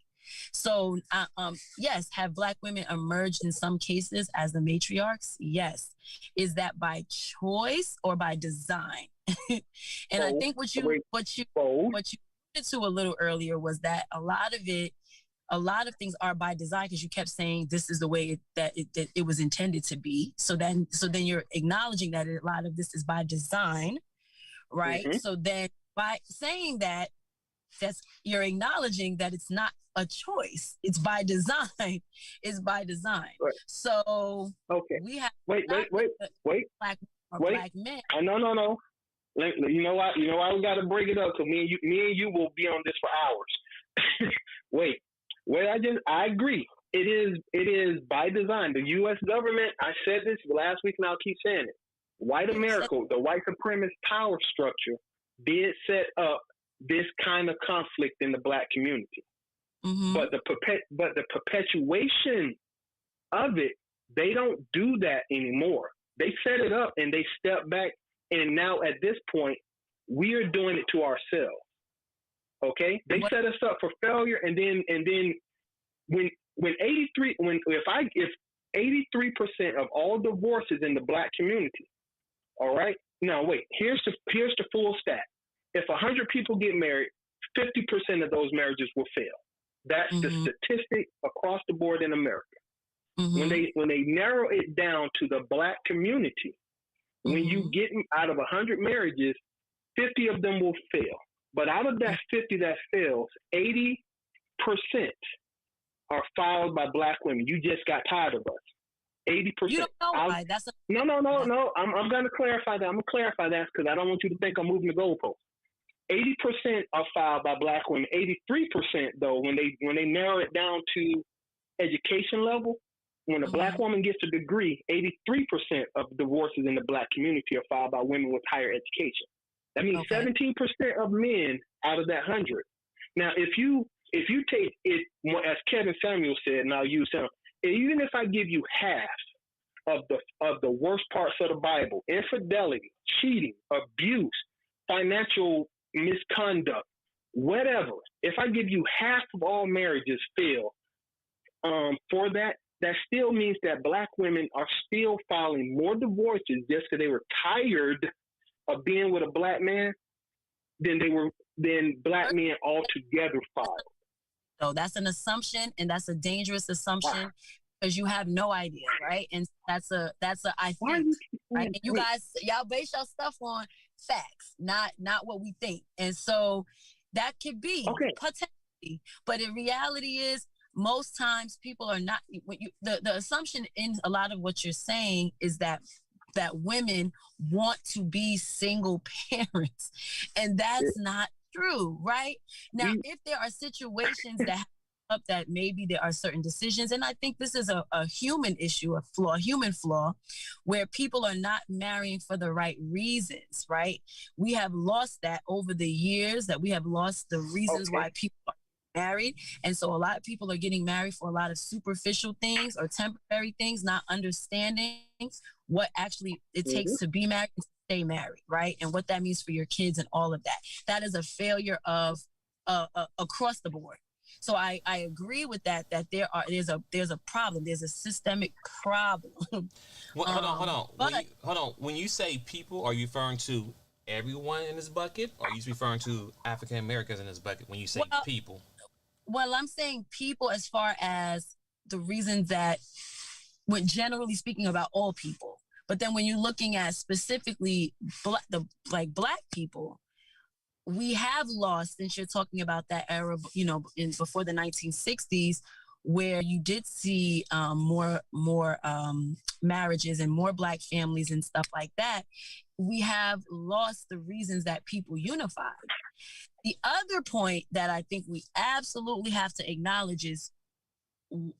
So, yes, have black women emerged in some cases as the matriarchs? Yes. Is that by choice or by design? And I think what you did to a little earlier was that a lot of things are by design, because you kept saying this is the way that it was intended to be. So then you're acknowledging that a lot of this is by design, right? Mm-hmm. So then by saying that, you're acknowledging that it's not a choice. It's by design. It's by design. Right. So we have wait. Black men. No. You know why we got to break it up? Because me and you will be on this for hours. I agree. It is by design. The U.S. government. I said this last week, and I'll keep saying it. White America, the white supremacist power structure, did set up this kind of conflict in the black community. Mm-hmm. But the perpetuation of it, they don't do that anymore. They set it up and they step back, and now at this point, we are doing it to ourselves. Okay, they set us up for failure, and then when 83% of all divorces in the Black community, all right, now wait, here's the full stat. If 100 people get married, 50% of those marriages will fail. That's the statistic across the board in America. When they narrow it down to the Black community, when you get out of 100 marriages, 50 of them will fail. But out of that 50 that fails, 80% are filed by Black women. You just got tired of us. 80%. You don't know why. No. I'm going to clarify that. I'm going to clarify that because I don't want you to think I'm moving the goalpost. 80% are filed by Black women. 83%, though, when they narrow it down to education level, when a Black woman gets a degree, 83% of divorces in the Black community are filed by women with higher education. That means 17% of men out of that 100. Now, if you take it, as Kevin Samuel said, and I'll use him, even if I give you half of the worst parts of the Bible, infidelity, cheating, abuse, financial misconduct, whatever, if I give you half of all marriages fail, for that still means that Black women are still filing more divorces just because they were tired of being with a Black man than Black men altogether filed. So that's an assumption, and that's a dangerous assumption because you have no idea, right? And that's a I think, right? And you guys, y'all base your stuff on facts, not what we think, and so that could be potentially, but in reality is most times people are not. The assumption in a lot of what you're saying is that women want to be single parents, and that's not true, right? Now, if there are situations that up that maybe there are certain decisions, and I think this is a human issue, a human flaw, where people are not marrying for the right reasons, right? We have lost that over the years, that we have lost the reasons why people are married. And so a lot of people are getting married for a lot of superficial things or temporary things, not understanding what actually it takes to be married and stay married, right? And what that means for your kids and all of that. That is a failure of across the board. So I agree with that there's a problem. There's a systemic problem. Well, hold on. When you say people, are you referring to everyone in this bucket, or are you referring to African Americans in this bucket when you say people? Well, I'm saying people as far as the reasons that, when generally speaking about all people. But then when you're looking at specifically Black people, we have lost, since you're talking about that era, before the 1960s, where you did see more marriages and more Black families and stuff like that. We have lost the reasons that people unified. The other point that I think we absolutely have to acknowledge is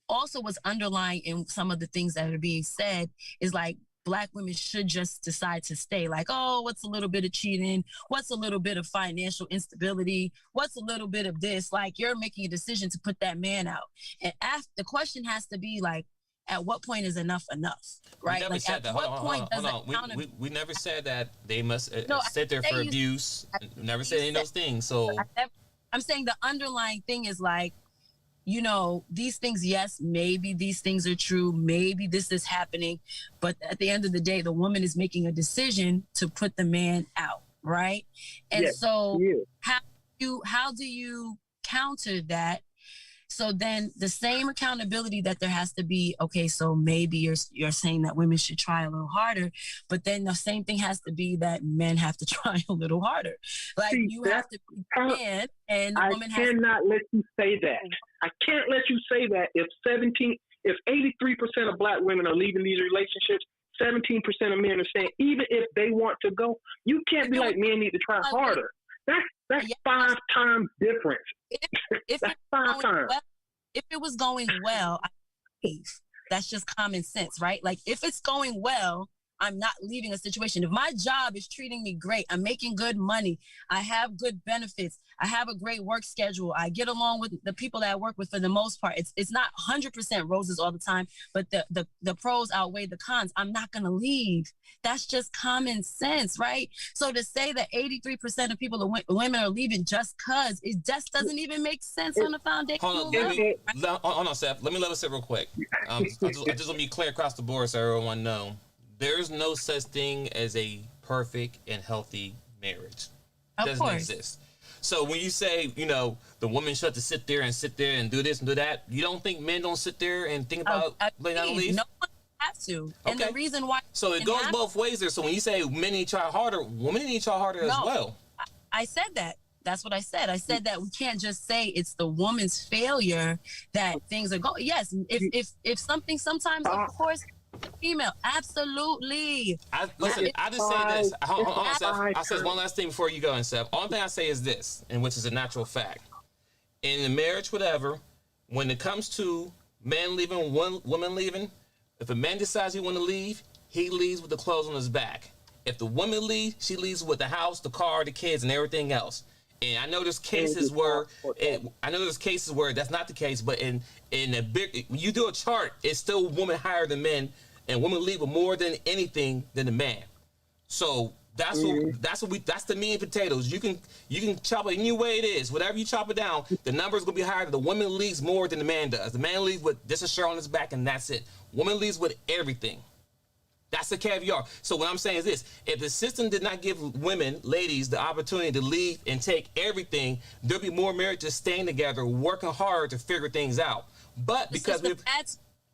also what's underlying in some of the things that are being said is like Black women should just decide to stay. Like, oh, what's a little bit of cheating? What's a little bit of financial instability? What's a little bit of this? Like, you're making a decision to put that man out. And the question has to be like, at what point is enough, right? We never said that. Hold on. We never said that they must sit there for abuse. Never said any of those things. So I'm saying the underlying thing is like, these things, yes, maybe these things are true. Maybe this is happening. But at the end of the day, the woman is making a decision to put the man out, right? And so how do you counter that? So then the same accountability that there has to be, okay, so maybe you're saying that women should try a little harder, but then the same thing has to be that men have to try a little harder. Like, you have to be a man, and the woman has to... I cannot let you say that. I can't let you say that if 83% of Black women are leaving these relationships, 17% of men are saying, even if they want to go, you can't be like, men need to try harder. That's 5 times difference. If that's 5 times. If it was going well, that's just common sense, right? Like, if it's going well, I'm not leaving a situation. If my job is treating me great, I'm making good money, I have good benefits, I have a great work schedule, I get along with the people that I work with for the most part. It's not 100% roses all the time, but the pros outweigh the cons. I'm not going to leave. That's just common sense, right? So to say that 83% of people, women are leaving just because, it just doesn't even make sense on the foundation. Hold on, Seth. Let me level set real quick. I just want to be clear across the board so everyone know. There's no such thing as a perfect and healthy marriage. It doesn't exist. So when you say, the woman should have to sit there and do this and do that, you don't think men don't sit there and think about letting out leave? No one has to. Okay. And the reason why... So it goes both ways there. So when you say men need to try harder, women need to try harder as well. I said that. That's what I said. I said that we can't just say it's the woman's failure that things are going. Yes, if something sometimes, of course... Female, absolutely. I just say this. Hold on, Seth. I'll say one last thing before you go, and Seth. Only thing I say is this, and which is a natural fact. In a marriage, whatever, when it comes to men leaving, woman leaving, if a man decides he want to leave, he leaves with the clothes on his back. If the woman leaves, she leaves with the house, the car, the kids, and everything else. And I know there's cases where that's not the case, but in a big, when you do a chart, it's still women higher than men, and women leave with more than anything than the man. So that's that's the meat and potatoes. You can chop it any way it is, whatever you chop it down, the number's gonna be higher. The woman leaves more than the man does. The man leaves with just a shirt on his back, and that's it. Woman leaves with everything. That's the caveat. So what I'm saying is this: if the system did not give women, ladies, the opportunity to leave and take everything, there'll be more marriages staying together, working hard to figure things out. But because the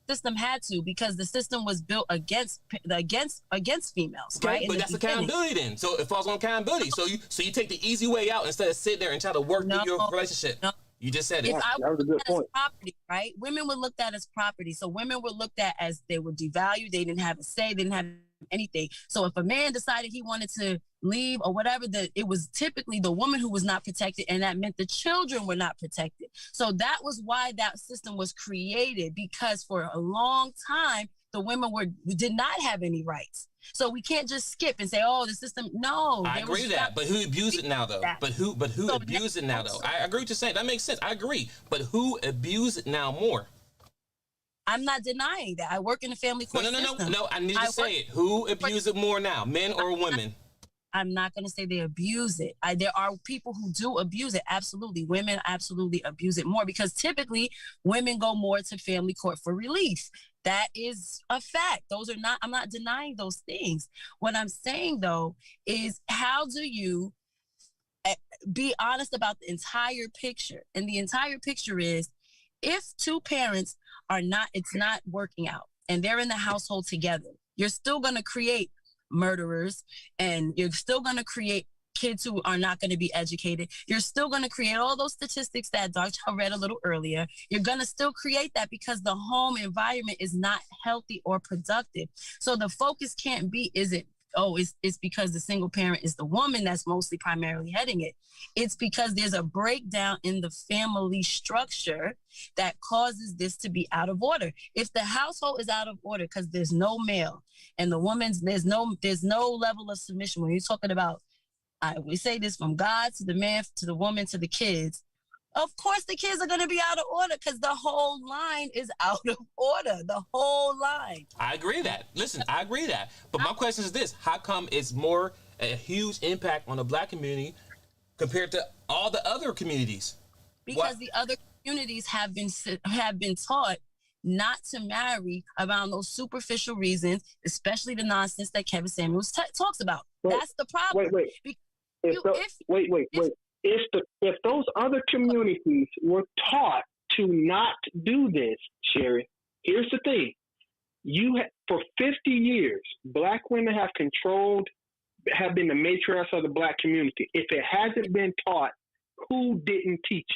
system had to, because the system was built against females, okay, right? But that's accountability then. So it falls on accountability. So you take the easy way out instead of sitting there and try to work through your relationship. No. You just said it. That was a good point. Property, right? Women were looked at as property. So women were looked at as they were devalued. They didn't have a say. They didn't have anything. So if a man decided he wanted to leave or whatever, it was typically the woman who was not protected, and that meant the children were not protected. So that was why that system was created, because for a long time, the women did not have any rights. So we can't just skip and say, "Oh, the system." No, I agree with that. But who abused it now, though? But who abused it now, though? I agree with you saying that makes sense. I agree. But who abused it now more? I'm not denying that. I work in the family court system. No. I need to say it. Who abuse it more now, men or women? I'm not going to say they abuse it. There are people who do abuse it. Absolutely. Women absolutely abuse it more, because typically women go more to family court for relief. That is a fact. I'm not denying those things. What I'm saying, though, is how do you be honest about the entire picture? And the entire picture is, if two parents it's not working out and they're in the household together, you're still going to create murderers, and you're still going to create kids who are not going to be educated. You're still going to create all those statistics that DaChop read a little earlier. You're going to still create that because the home environment is not healthy or productive. So the focus can't be, it's because the single parent is the woman that's mostly primarily heading it. It's because there's a breakdown in the family structure that causes this to be out of order. If the household is out of order because there's no male and the woman's, there's no level of submission. When you're talking about, we say this from God to the man, to the woman, to the kids. Of course, the kids are going to be out of order because the whole line is out of order. The whole line. I agree that. Listen, I agree that. But my question is this: how come it's more a huge impact on the Black community compared to all the other communities? Because the other communities have been taught not to marry around those superficial reasons, especially the nonsense that Kevin Samuels talks about. That's the problem. If those other communities were taught to not do this, Sherry, here's the thing. For 50 years, Black women have been the matriarchs of the Black community. If it hasn't been taught, who didn't teach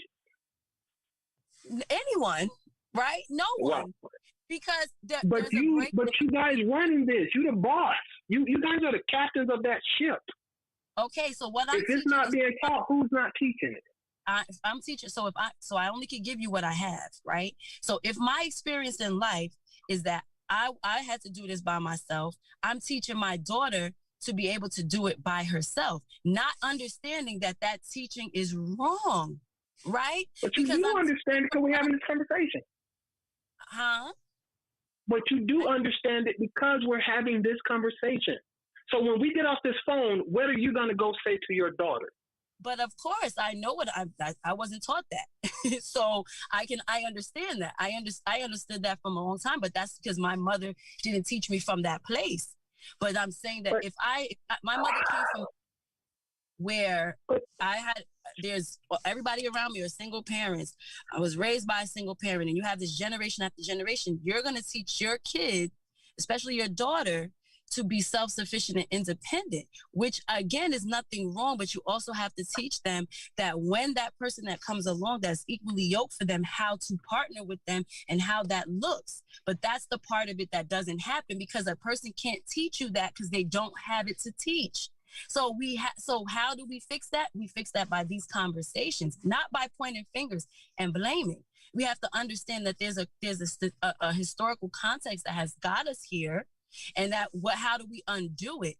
it? Anyone, right? No one. Wow. Because but you guys running this. You the boss. You guys are the captains of that ship. Okay, so what if it's not being taught, who's not teaching it? I'm teaching. So I only can give you what I have, right? So if my experience in life is that I had to do this by myself. I'm teaching my daughter to be able to do it by herself, not understanding that teaching is wrong, right? But you do understand it because we're having this conversation. Huh? But you do understand it because we're having this conversation. So when we get off this phone, what are you going to go say to your daughter? But of course, I know what I wasn't taught that. So I understand that. I understood that from a long time, but that's because my mother didn't teach me from that place. But I'm saying that if my mother came from where everybody around me are single parents. I was raised by a single parent, and you have this generation after generation. You're going to teach your kid, especially your daughter, to be self-sufficient and independent, which again is nothing wrong, but you also have to teach them that when that person that comes along that's equally yoked for them, how to partner with them and how that looks. But that's the part of it that doesn't happen, because a person can't teach you that because they don't have it to teach. So so how do we fix that? We fix that by these conversations, not by pointing fingers and blaming. We have to understand that there's a historical context that has got us here. And how do we undo it?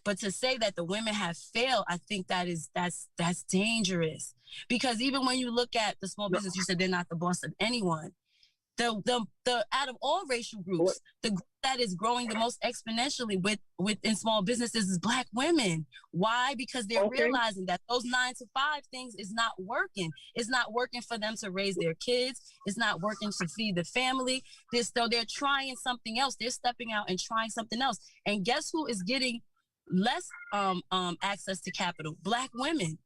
But to say that the women have failed, I think that's dangerous. Because even when you look at the small business, you said they're not the boss of anyone. The out of all racial groups, the group that is growing the most exponentially within small businesses is Black women. Why? Because they're realizing that those 9-to-5 things is not working. It's not working for them to raise their kids. It's not working to feed the family. They're trying something else. They're stepping out and trying something else. And guess who is getting less access to capital? Black women.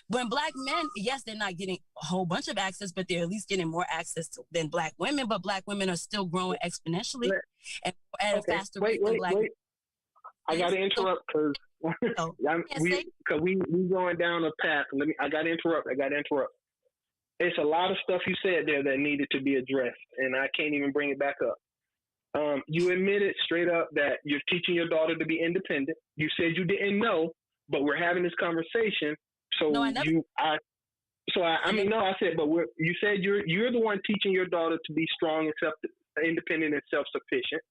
When Black men, yes, they're not getting a whole bunch of access, but they're at least getting more access than Black women. But Black women are still growing exponentially and at a faster rate than Black men. I got to interrupt because we going down a path. I got to interrupt. It's a lot of stuff you said there that needed to be addressed, and I can't even bring it back up. You admitted straight up that you're teaching your daughter to be independent. You said you didn't know, but we're having this conversation. So no, I never. I said, but you said you're the one teaching your daughter to be strong and independent and self-sufficient.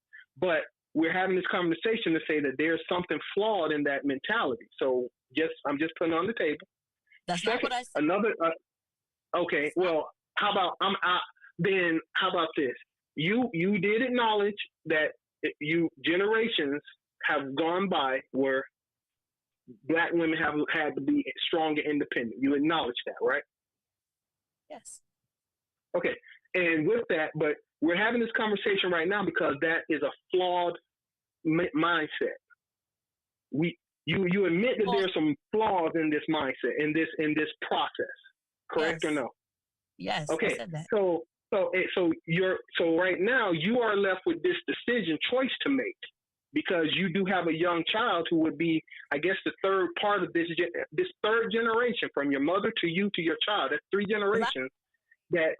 But we're having this conversation to say that there's something flawed in that mentality. So I'm just putting it on the table. That's not what I said. Okay. Well, how about this? You did acknowledge that generations have gone by where Black women have had to be strong and independent. You acknowledge that, right? Yes. Okay. And with that, but we're having this conversation right now because that is a flawed mindset. You admit that there's some flaws in this mindset, in this process, correct or no? Yes. Okay. I said that. So right now you are left with this choice to make. Because you do have a young child who would be, I guess, the third part of this third generation, from your mother to you to your child. That's 3 generations. If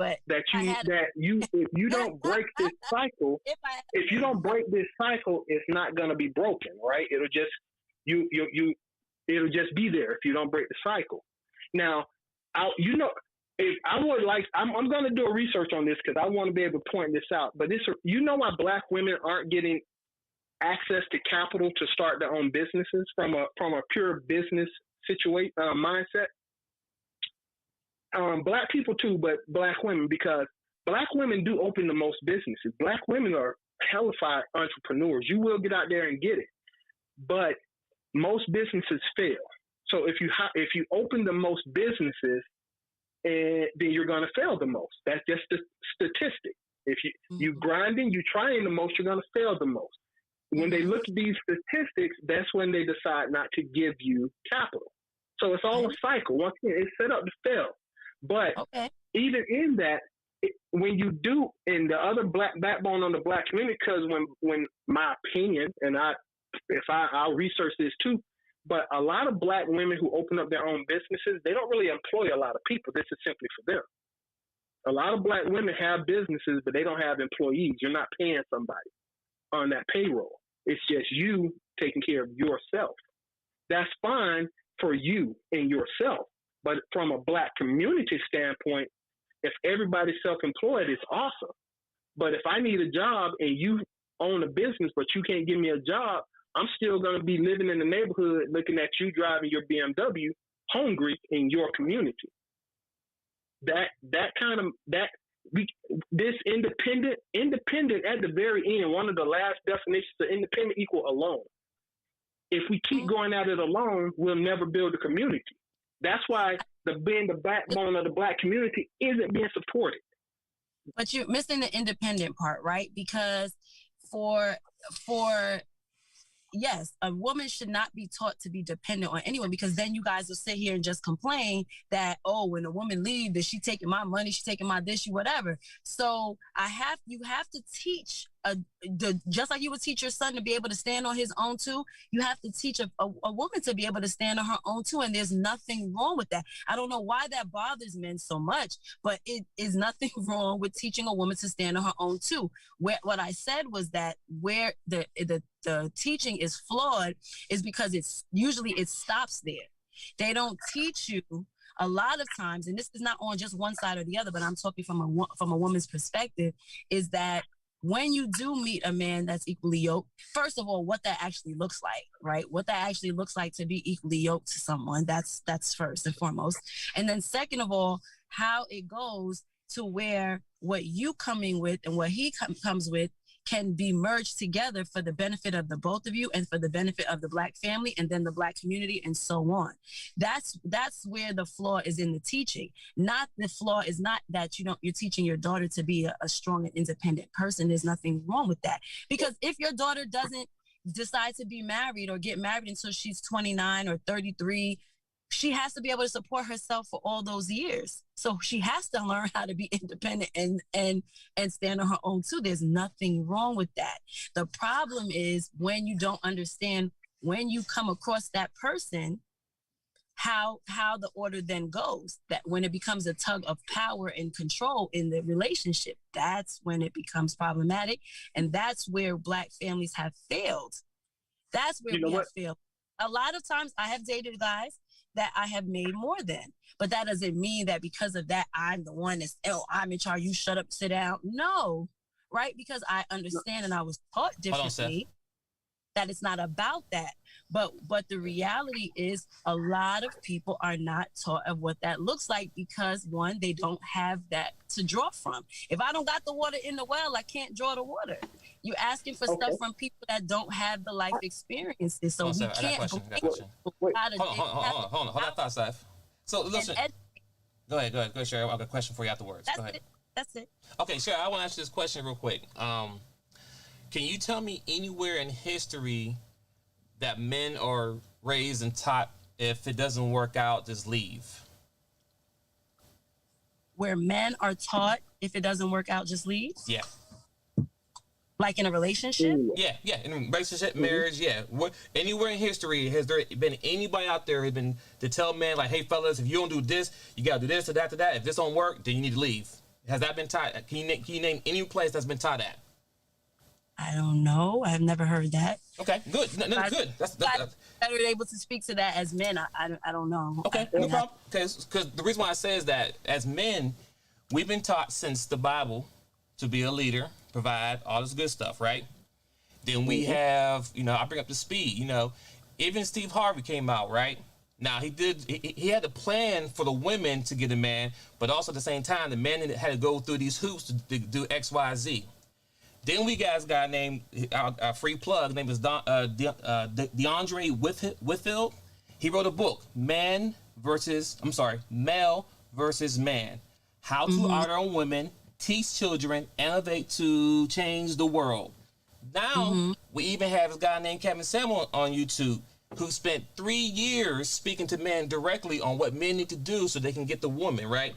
you don't break this cycle, it's not going to be broken, right? It'll just it'll just be there if you don't break the cycle. Now, I'm going to do a research on this because I want to be able to point this out. But why Black women aren't getting access to capital to start their own businesses from a pure business mindset. Black people too, but Black women, because Black women do open the most businesses. Black women are hellified entrepreneurs. You will get out there and get it, but most businesses fail. So if you open the most businesses, then you're going to fail the most. That's just the statistic. If you grinding, you trying the most, you're going to fail the most. When they look at these statistics, that's when they decide not to give you capital. So it's all a cycle. Once again, it's set up to fail. But even in that, when you do, in the other backbone on the Black community, because when my opinion, and I'll research this too, but a lot of Black women who open up their own businesses, they don't really employ a lot of people. This is simply for them. A lot of Black women have businesses, but they don't have employees. You're not paying somebody on that payroll. It's just you taking care of yourself. That's fine for you and yourself. But from a Black community standpoint, if everybody's self-employed, it's awesome. But if I need a job and you own a business, but you can't give me a job, I'm still going to be living in the neighborhood looking at you driving your BMW hungry in your community. This independent at the very end, one of the last definitions of independent equal alone. If we keep going at it alone, we'll never build a community. That's why being the backbone of the Black community isn't being supported. But you're missing the independent part, right? Because for yes, a woman should not be taught to be dependent on anyone, because then you guys will sit here and just complain that, oh, when a woman leaves, that she taking my money, she taking my this, whatever. So you have to teach just like you would teach your son to be able to stand on his own too. You have to teach a woman to be able to stand on her own too, and there's nothing wrong with that. I don't know why that bothers men so much, but it is nothing wrong with teaching a woman to stand on her own too. What I said was that where the teaching is flawed is because it stops there. They don't teach you a lot of times, and this is not on just one side or the other, but I'm talking from a woman's perspective, is that when you do meet a man that's equally yoked, first of all, what that actually looks like, right? What that actually looks like to be equally yoked to someone, that's first and foremost. And then second of all, how it goes to where what you coming with and what he comes with can be merged together for the benefit of the both of you and for the benefit of the Black family and then the Black community and so on. That's where the flaw is in the teaching. Not the flaw is not that you're teaching your daughter to be a strong and independent person. There's nothing wrong with that. Because if your daughter doesn't decide to be married or get married until she's 29 or 33, she has to be able to support herself for all those years. So she has to learn how to be independent and stand on her own too. There's nothing wrong with that. The problem is when you don't understand, when you come across that person, how the order then goes. That when it becomes a tug of power and control in the relationship, that's when it becomes problematic. And that's where Black families have failed. That's where we have failed. A lot of times I have dated guys that I have made more than. But that doesn't mean that because of that, I'm the one that's, I'm in charge, you shut up, sit down. No, right? Because I understand and I was taught differently that it's not about that. But the reality is a lot of people are not taught of what that looks like because, one, they don't have that to draw from. If I don't got the water in the well, I can't draw the water. You're asking for stuff from people that don't have the life experiences. So we can't. I got a question. Hold on. That thought, Seth. So listen. Go ahead, Sherry. I've got a question for you afterwards. Go ahead. That's it. Okay, Sherry, I want to ask you this question real quick. Can you tell me anywhere in history that men are raised and taught if it doesn't work out, just leave? Where men are taught if it doesn't work out, just leave? Yeah. Like in a relationship? Yeah. In a relationship, marriage, yeah. Anywhere in history, has there been anybody out there who's been to tell men, like, hey, fellas, if you don't do this, you got to do this or that to that. If this don't work, then you need to leave. Has that been taught? Can you name any place that's been taught that? I don't know. I've never heard that. Okay, good. No, good. That's better able to speak to that as men. I don't know. Okay, no problem. Because the reason why I say is that as men, we've been taught since the Bible to be a leader, provide all this good stuff, right? Then we have, I bring up the speed, even Steve Harvey came out, right? Now he had a plan for the women to get a man, but also at the same time, the men had to go through these hoops to do X, Y, Z. Then we got a guy named, our free plug, his name is DeAndre Whitfield. He wrote a book, Male versus Man. How to honor women, teach children, innovate to change the world. Now, we even have this guy named Kevin Samuel on YouTube who spent 3 years speaking to men directly on what men need to do so they can get the woman, right?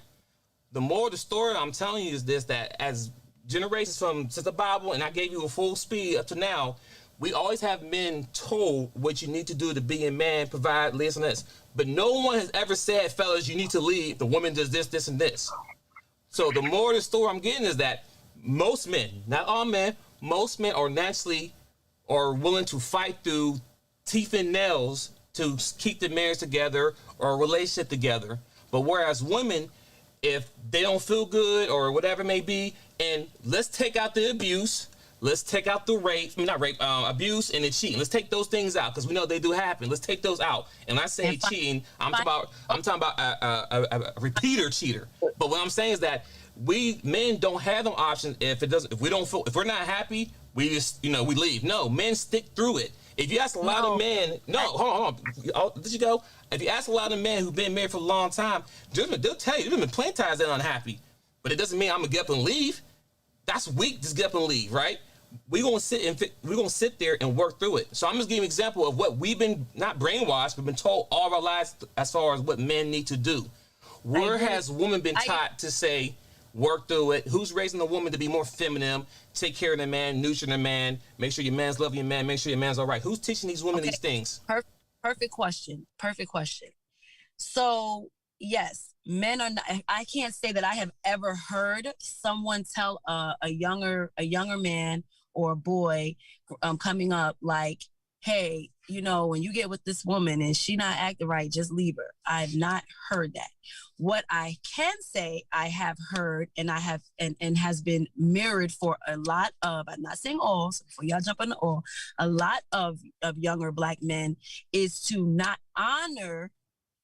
The moral of the story I'm telling you is this, that as generations since the Bible, and I gave you a full speed up to now, we always have men told what you need to do to be a man, provide, this and this. But no one has ever said, fellas, you need to leave. The woman does this, this, and this. So the moral of the story I'm getting is that most men, not all men, most men are naturally willing to fight through teeth and nails to keep the marriage together or a relationship together. But whereas women, if they don't feel good or whatever it may be, and let's take out the abuse, let's take out the abuse and the cheating. Let's take those things out because we know they do happen. Let's take those out. And I say cheating, I'm talking about a repeater cheater. But what I'm saying is that we men don't have them options if we're not happy, we just we leave. No, men stick through it. If you ask a lot of men, hold on. Oh, did you go? If you ask a lot of men who've been married for a long time, they'll tell you they've been plenty times they're unhappy. But it doesn't mean I'm gonna get up and leave. That's weak. Just get up and leave, right? We're gonna sit there and work through it. So I'm just giving an example of what we've been not brainwashed, but been told all of our lives as far as what men need to do. Where has women been taught to say, work through it? Who's raising the woman to be more feminine, take care of the man, nurture the man, make sure your man's loving your man, make sure your man's all right? Who's teaching these women these things? Perfect question. So yes, men are not, I can't say that I have ever heard someone tell a younger man or a boy coming up like, hey, when you get with this woman and she not acting right, just leave her. I've not heard that. What I can say I have heard and I have and has been mirrored for a lot of, I'm not saying all, so before y'all jump on the all, a lot of younger Black men is to not honor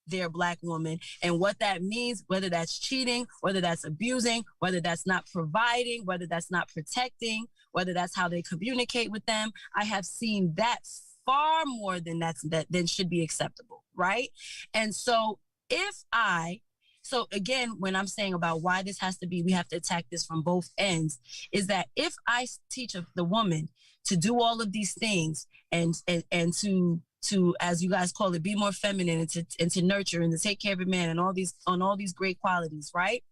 their Black woman. And what that means, whether that's cheating, whether that's abusing, whether that's not providing, whether that's not protecting, whether that's how they communicate with them, I have seen that far more than that should be acceptable, right? And so so again, when I'm saying about why this has to be, we have to attack this from both ends, is that if I teach the woman to do all of these things and to, as you guys call it, be more feminine and to nurture and to take care of a man and all these great qualities, right?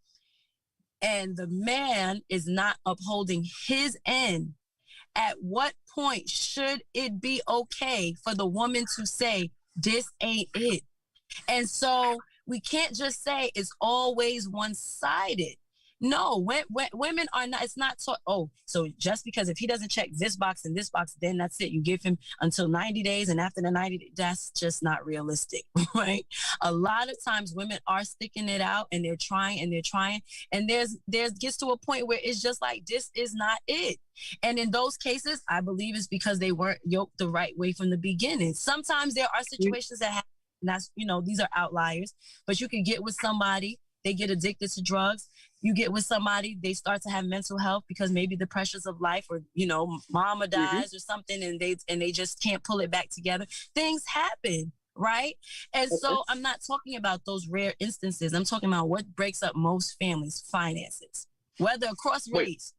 And the man is not upholding his end, at what point should it be okay for the woman to say, this ain't it? And so we can't just say it's always one-sided. No, women are not, it's not so, so just because if he doesn't check this box and this box, then that's it. You give him until 90 days, and after the 90 days, that's just not realistic, right? A lot of times women are sticking it out and they're trying, and there's gets to a point where it's just like, this is not it. And in those cases, I believe it's because they weren't yoked the right way from the beginning. Sometimes there are situations that happen, and that's, these are outliers, but you can get with somebody, they get addicted to drugs. You get with somebody, they start to have mental health because maybe the pressures of life, or mama dies or something, and they just can't pull it back together. Things happen, right? And so I'm not talking about those rare instances. I'm talking about what breaks up most families: finances, whether across race.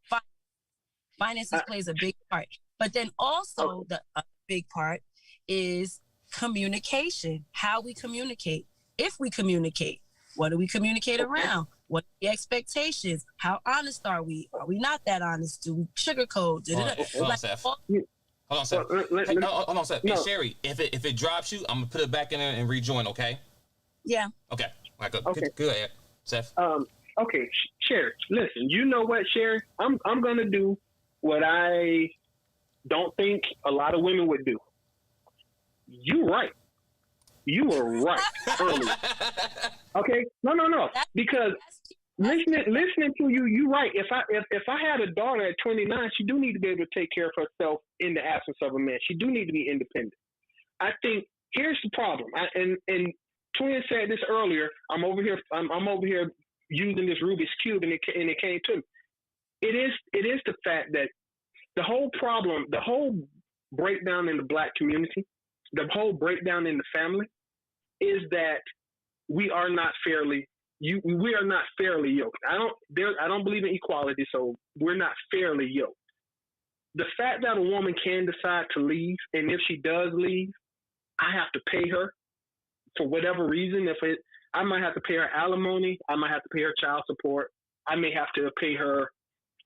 Finances plays a big part, but then also the big part is communication. How we communicate, if we communicate. What do we communicate around? What are the expectations? How honest are we? Are we not that honest? Do we sugarcoat? Hold on, Seth. Hold on, Seth. Hey, Sherry, if it drops you, I'm gonna put it back in there and rejoin. Okay? Yeah. Okay. All right, go ahead, Seth. Okay, Sherry. Listen, you know what, Sherry? I'm gonna do what I don't think a lot of women would do. You right. You were right earlier. Okay? No. Because listening to you, you're right. If I had a daughter at 29, she do need to be able to take care of herself in the absence of a man. She do need to be independent. I think here's the problem. And Twin said this earlier. I'm over here using this Rubik's Cube, and it came to me. It is the fact that the whole problem, the whole breakdown in the Black community, the whole breakdown in the family, is that we are not fairly yoked. I don't believe in equality, so we're not fairly yoked. The fact that a woman can decide to leave, and if she does leave, I have to pay her for whatever reason. I might have to pay her alimony, I might have to pay her child support, I may have to pay her.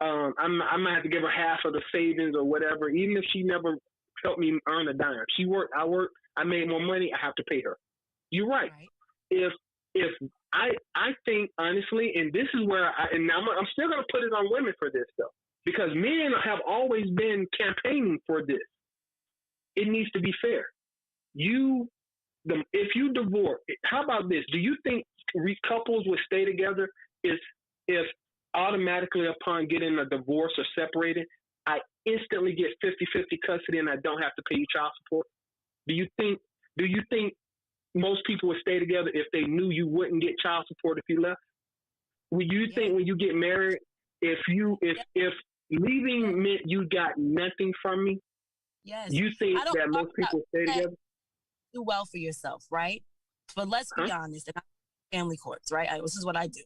I might have to give her half of the savings or whatever, even if she never helped me earn a dime. She worked, I worked, I made more money, I have to pay her. You're right. If I think honestly, and this is where I'm still going to put it on women for this though, because men have always been campaigning for this. It needs to be fair. If you divorce, how about this? Do you think couples would stay together if automatically upon getting a divorce or separated, I instantly get 50-50 custody and I don't have to pay you child support? Do you think most people would stay together if they knew you wouldn't get child support if you left? Would you think when you get married, if leaving meant you got nothing from me, you think that most people stay together? Do well for yourself, right? But let's be honest, and family courts, right? This is what I do.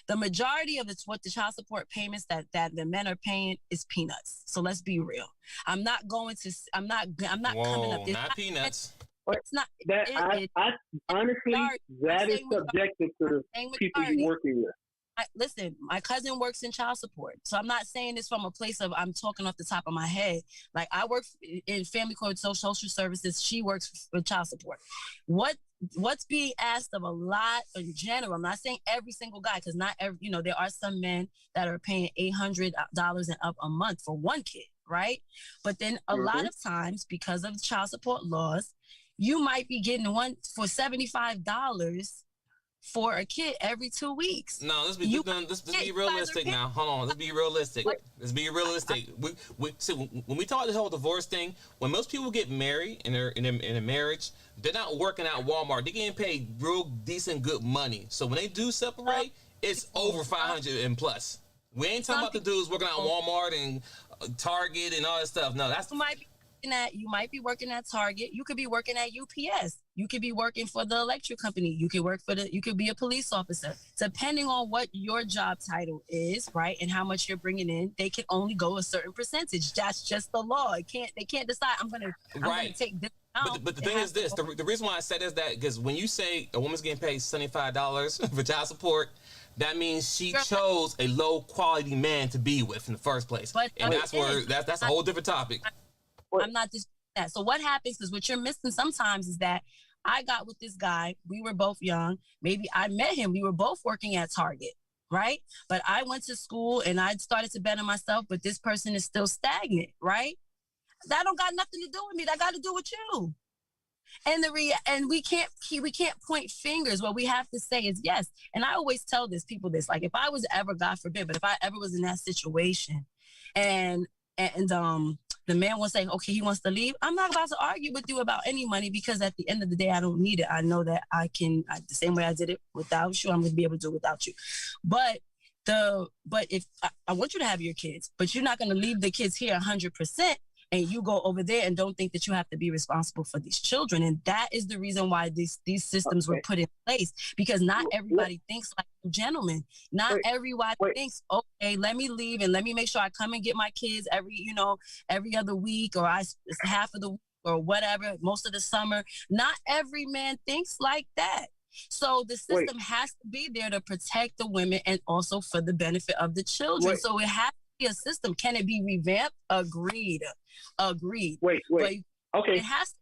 The majority of what the child support payments that the men are paying is peanuts. So let's be real. I'm not coming up. Not peanuts. It's not. Honestly, that is subjective to the people you're working with. Listen, my cousin works in child support. So I'm not saying this from a place of I'm talking off the top of my head. Like, I work in family court social services. She works for child support. What's being asked of a lot in general? I'm not saying every single guy, because not every, there are some men that are paying $800 and up a month for one kid, right? But then a lot of times, because of child support laws, you might be getting one for $75 for a kid every 2 weeks. No, let's be realistic now. Hold on, let's be realistic. Let's be realistic. We see, when we talk the whole divorce thing, when most people get married in a marriage, they're not working at Walmart. They're getting paid real decent, good money. So when they do separate, it's over 500 and plus. We ain't talking about the dudes working at Walmart and Target and all that stuff. No, that's you might be working at Target. You could be working at UPS. You could be working for the electric company. You could be a police officer. Depending on what your job title is, right, and how much you're bringing in, they can only go a certain percentage. That's just the law. They can't decide I'm gonna take this. But the thing is this, the reason why I said is that because when you say a woman's getting paid $75 for child support, that means she chose a low quality man to be with in the first place. And that's a whole different topic. I'm not disputing that. So what happens is what you're missing sometimes is that I got with this guy. We were both young. Maybe I met him. We were both working at Target, right? But I went to school and I started to better myself, but this person is still stagnant, right? That don't got nothing to do with me. That got to do with you. And we can't point fingers. What we have to say is yes. And I always tell people this, like, if I was ever, God forbid, but if I ever was in that situation and the man will say, okay, he wants to leave, I'm not about to argue with you about any money, because at the end of the day, I don't need it. I know that the same way I did it without you, I'm going to be able to do it without you. But if I want you to have your kids, but you're not going to leave the kids here 100%, and you go over there and don't think that you have to be responsible for these children. And that is the reason why these systems were put in place, because not everybody thinks like a gentleman. Not everybody thinks, okay, let me leave and let me make sure I come and get my kids every other week, or half of the week or whatever, most of the summer. Not every man thinks like that. So the system has to be there to protect the women and also for the benefit of the children. So it has a system. Can it be revamped? Agreed. Wait. Okay. It has to.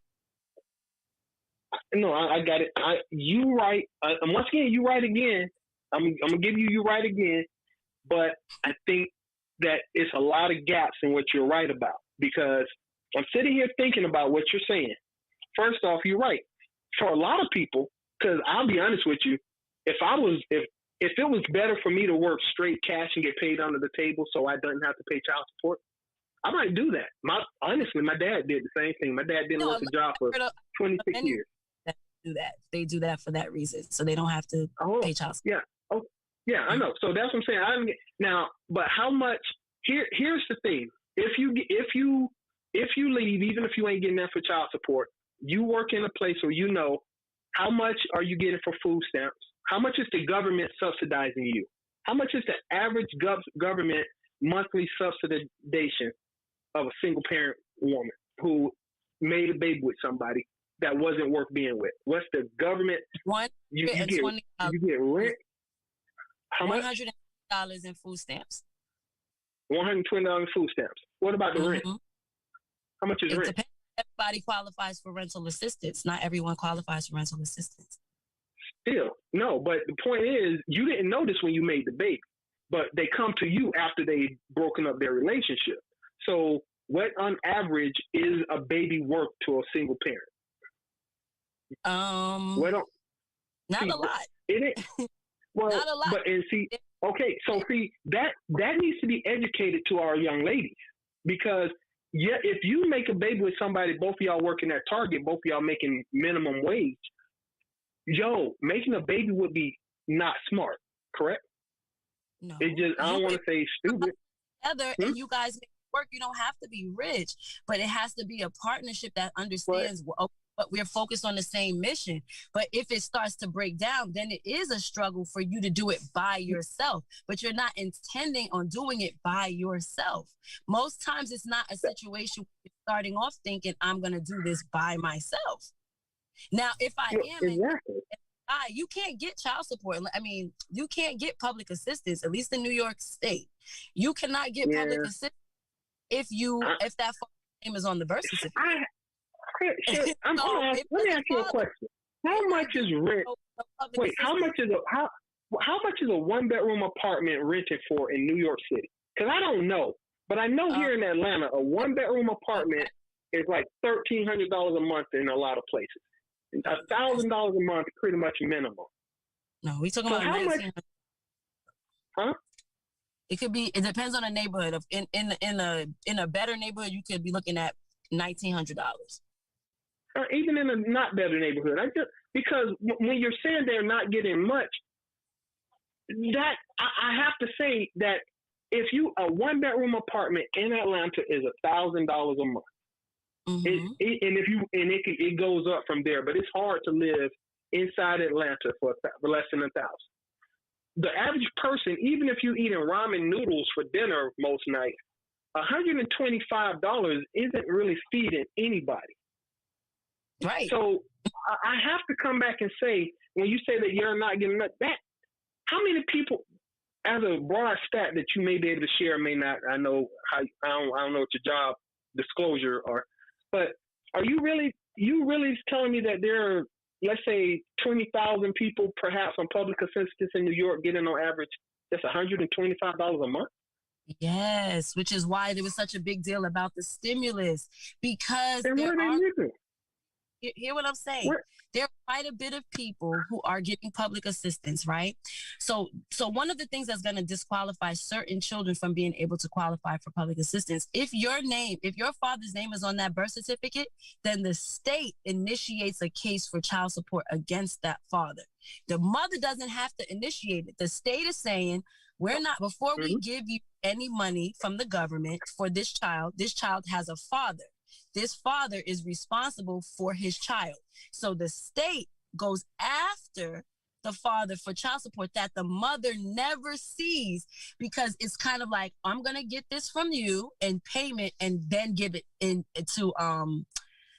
No, I got it. You right. Once again, you right again. I'm gonna give you right again. But I think that it's a lot of gaps in what you're right about, because I'm sitting here thinking about what you're saying. First off, you're right. For a lot of people, because I'll be honest with you, if it was better for me to work straight cash and get paid under the table so I didn't have to pay child support, I might do that. Honestly, my dad did the same thing. My dad didn't work a job for 26 years. They do that for that reason, so they don't have to pay child support. Yeah. Oh, yeah, I know. So that's what I'm saying. But how much? Here's the thing. If you leave, even if you ain't getting that for child support, you work in a place where you know how much are you getting for food stamps. How much is the government subsidizing you? How much is the average government monthly subsidization of a single parent woman who made a baby with somebody that wasn't worth being with? What's the government? You get rent. How much? $120 in food stamps. $120 in food stamps. What about the rent? How much is rent? Depends. Everybody qualifies for rental assistance. Not everyone qualifies for rental assistance. Still, no. But the point is, you didn't know this when you made the baby, but they come to you after they've broken up their relationship. So, what on average is a baby worth to a single parent? Not a lot. It ain't. Well, not a lot. But that needs to be educated to our young ladies, because if you make a baby with somebody, both of y'all working at Target, both of y'all making minimum wage, making a baby would be not smart, correct? No. It just, I don't want to say stupid. Together and you guys make it work. You don't have to be rich, but it has to be a partnership that understands what we're focused on the same mission. But if it starts to break down, then it is a struggle for you to do it by yourself, but you're not intending on doing it by yourself. Most times it's not a situation where you're starting off thinking, I'm going to do this by myself. Now, if I am, you can't get child support. I mean, you can't get public assistance, at least in New York State. You cannot get public assistance if that name is on the birth certificate. Let me ask you a question. How much is rent? Wait, how much is a one-bedroom apartment rented for in New York City? Because I don't know, but I know here in Atlanta, a one-bedroom apartment is like $1,300 a month in a lot of places. $1,000 a month, pretty much minimum. No, we talking about how much? Huh? It could be. It depends on the neighborhood. In a better neighborhood, you could be looking at $1,900. Even in a not better neighborhood, because when you're saying they're not getting much, that I have to say that if a one-bedroom apartment in Atlanta is $1,000 a month. Mm-hmm. It goes up from there, but it's hard to live inside Atlanta for less than $1,000. The average person, even if you're eating ramen noodles for dinner most nights, $125 isn't really feeding anybody. Right. So I have to come back and say, when you say that you're not getting that, how many people, as a broad stat that you may be able to share, may not. I know I don't know what your job disclosure are. But are you really telling me that there are, let's say, 20,000 people perhaps on public assistance in New York getting on average just $125 a month? Yes, which is why there was such a big deal about the stimulus, because hear what I'm saying? There are quite a bit of people who are getting public assistance, right? So one of the things that's going to disqualify certain children from being able to qualify for public assistance, if your father's name is on that birth certificate, then the state initiates a case for child support against that father. The mother doesn't have to initiate it. The state is saying, before we give you any money from the government for this child has a father. This father is responsible for his child. So the state goes after the father for child support that the mother never sees, because it's kind of like, I'm going to get this from you in payment and then give it to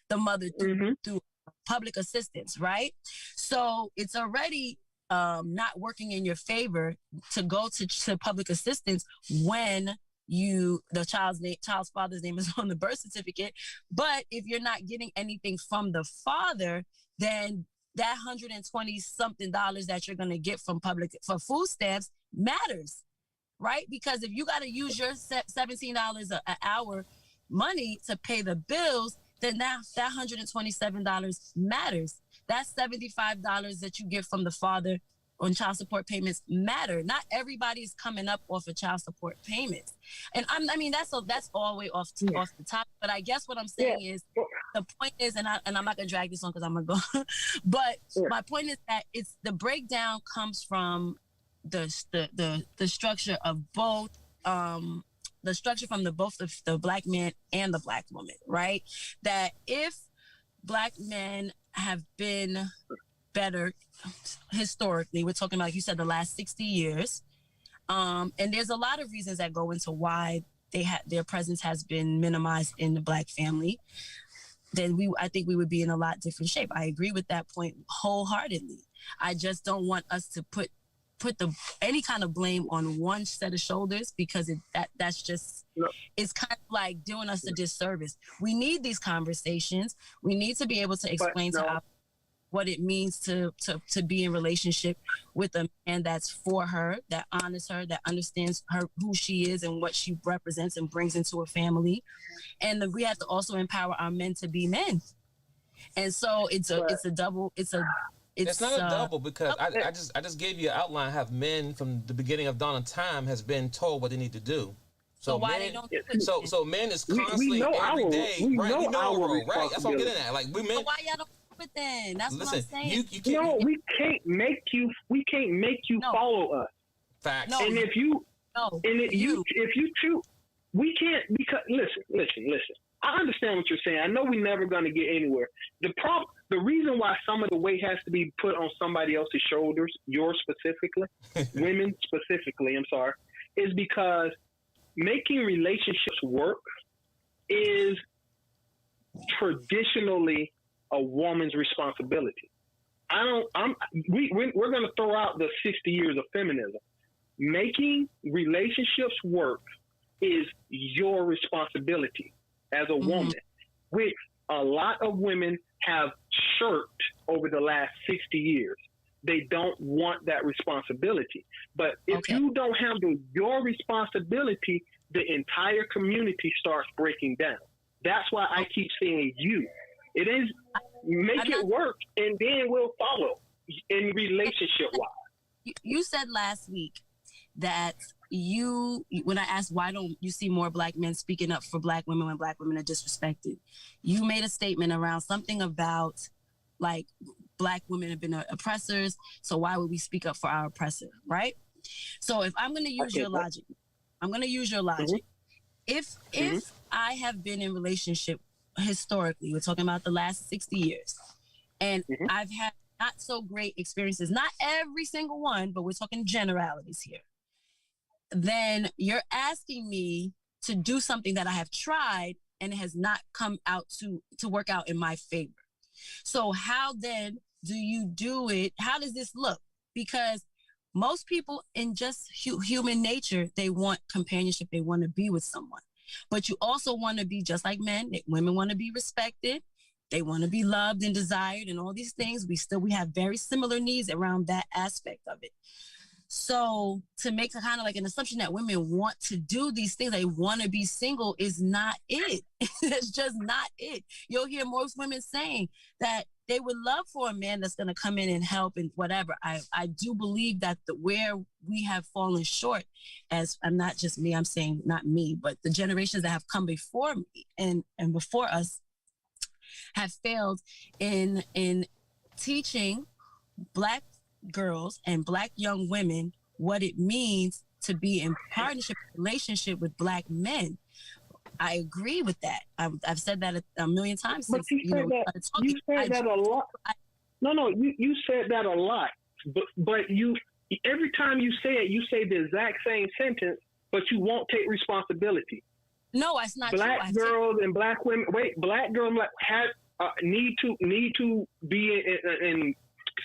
the mother through public assistance, right? So it's already not working in your favor to go to public assistance when the child's father's name is on the birth certificate. But if you're not getting anything from the father, then that $120 something that you're going to get from for food stamps matters, right? Because if you got to use your $17 an hour money to pay the bills, then that $127 matters. That's $75 that you get from the father on child support payments matter. Not everybody is coming up off of child support payments. And that's all the way off the top. But I guess what I'm saying is, the point is, and I'm not gonna drag this on because I'm gonna go, but my point is that it's the breakdown comes from the structure of both, the structure from both the black man and the black woman, right? That if black men have been better historically, we're talking about, like you said, the last 60 years, and there's a lot of reasons that go into why their presence has been minimized in the black family, then I think we would be in a lot different shape. I agree with that point wholeheartedly. I just don't want us to put any kind of blame on one set of shoulders, because that's just, it's kind of like doing us a disservice. We need these conversations. We need to be able to explain what it means to be in relationship with a man that's for her, that honors her, that understands who she is and what she represents and brings into a family. And we have to also empower our men to be men. And so it's not a double, because I just gave you an outline how men from the beginning of dawn of time has been told what they need to do. So why they don't do it? So men is constantly every day, right? We know our role, right? That's what I'm getting at. Like we men. So why y'all don't do it then? That's what I'm saying. You can't. No, we can't make you. We can't make you follow us. Facts. No, and if you choose, we can't because listen. I understand what you're saying. I know we're never going to get anywhere. The reason why some of the weight has to be put on somebody else's shoulders, yours specifically, women specifically, is because making relationships work is traditionally a woman's responsibility. We're going to throw out the 60 years of feminism. Making relationships work is your responsibility as a woman, which a lot of women have shirked over the last 60 years. They don't want that responsibility. But if you don't handle your responsibility, the entire community starts breaking down. That's why I keep saying you. It is make it work, and then we'll follow in relationship-wise. You said last week that when I asked why don't you see more black men speaking up for black women when black women are disrespected, you made a statement around something about like black women have been oppressors, so why would we speak up for our oppressor, right? So if I'm going to use your logic, If I have been in relationship historically, we're talking about the last 60 years, and I've had not so great experiences, not every single one, but we're talking generalities here, then you're asking me to do something that I have tried and it has not come out to work out in my favor. So how then do you do it? How does this look? Because most people in just human nature, they want companionship. They want to be with someone. But you also want to be just like men. Women want to be respected. They want to be loved and desired and all these things. We have very similar needs around that aspect of it. So to make a kind of like an assumption that women want to do these things, they want to be single is not it. It's just not it. You'll hear most women saying that they would love for a man that's going to come in and help and whatever. I do believe that where we have fallen short, as I'm not just me, I'm saying not me, but the generations that have come before me and before us have failed in teaching black girls and black young women what it means to be in partnership relationship with black men. I agree with that. I've said that a million times. But you said that a lot. You said that a lot. But you every time you say it, you say the exact same sentence, but you won't take responsibility. No, it's not black true. Girls and black women. Black girls need to be in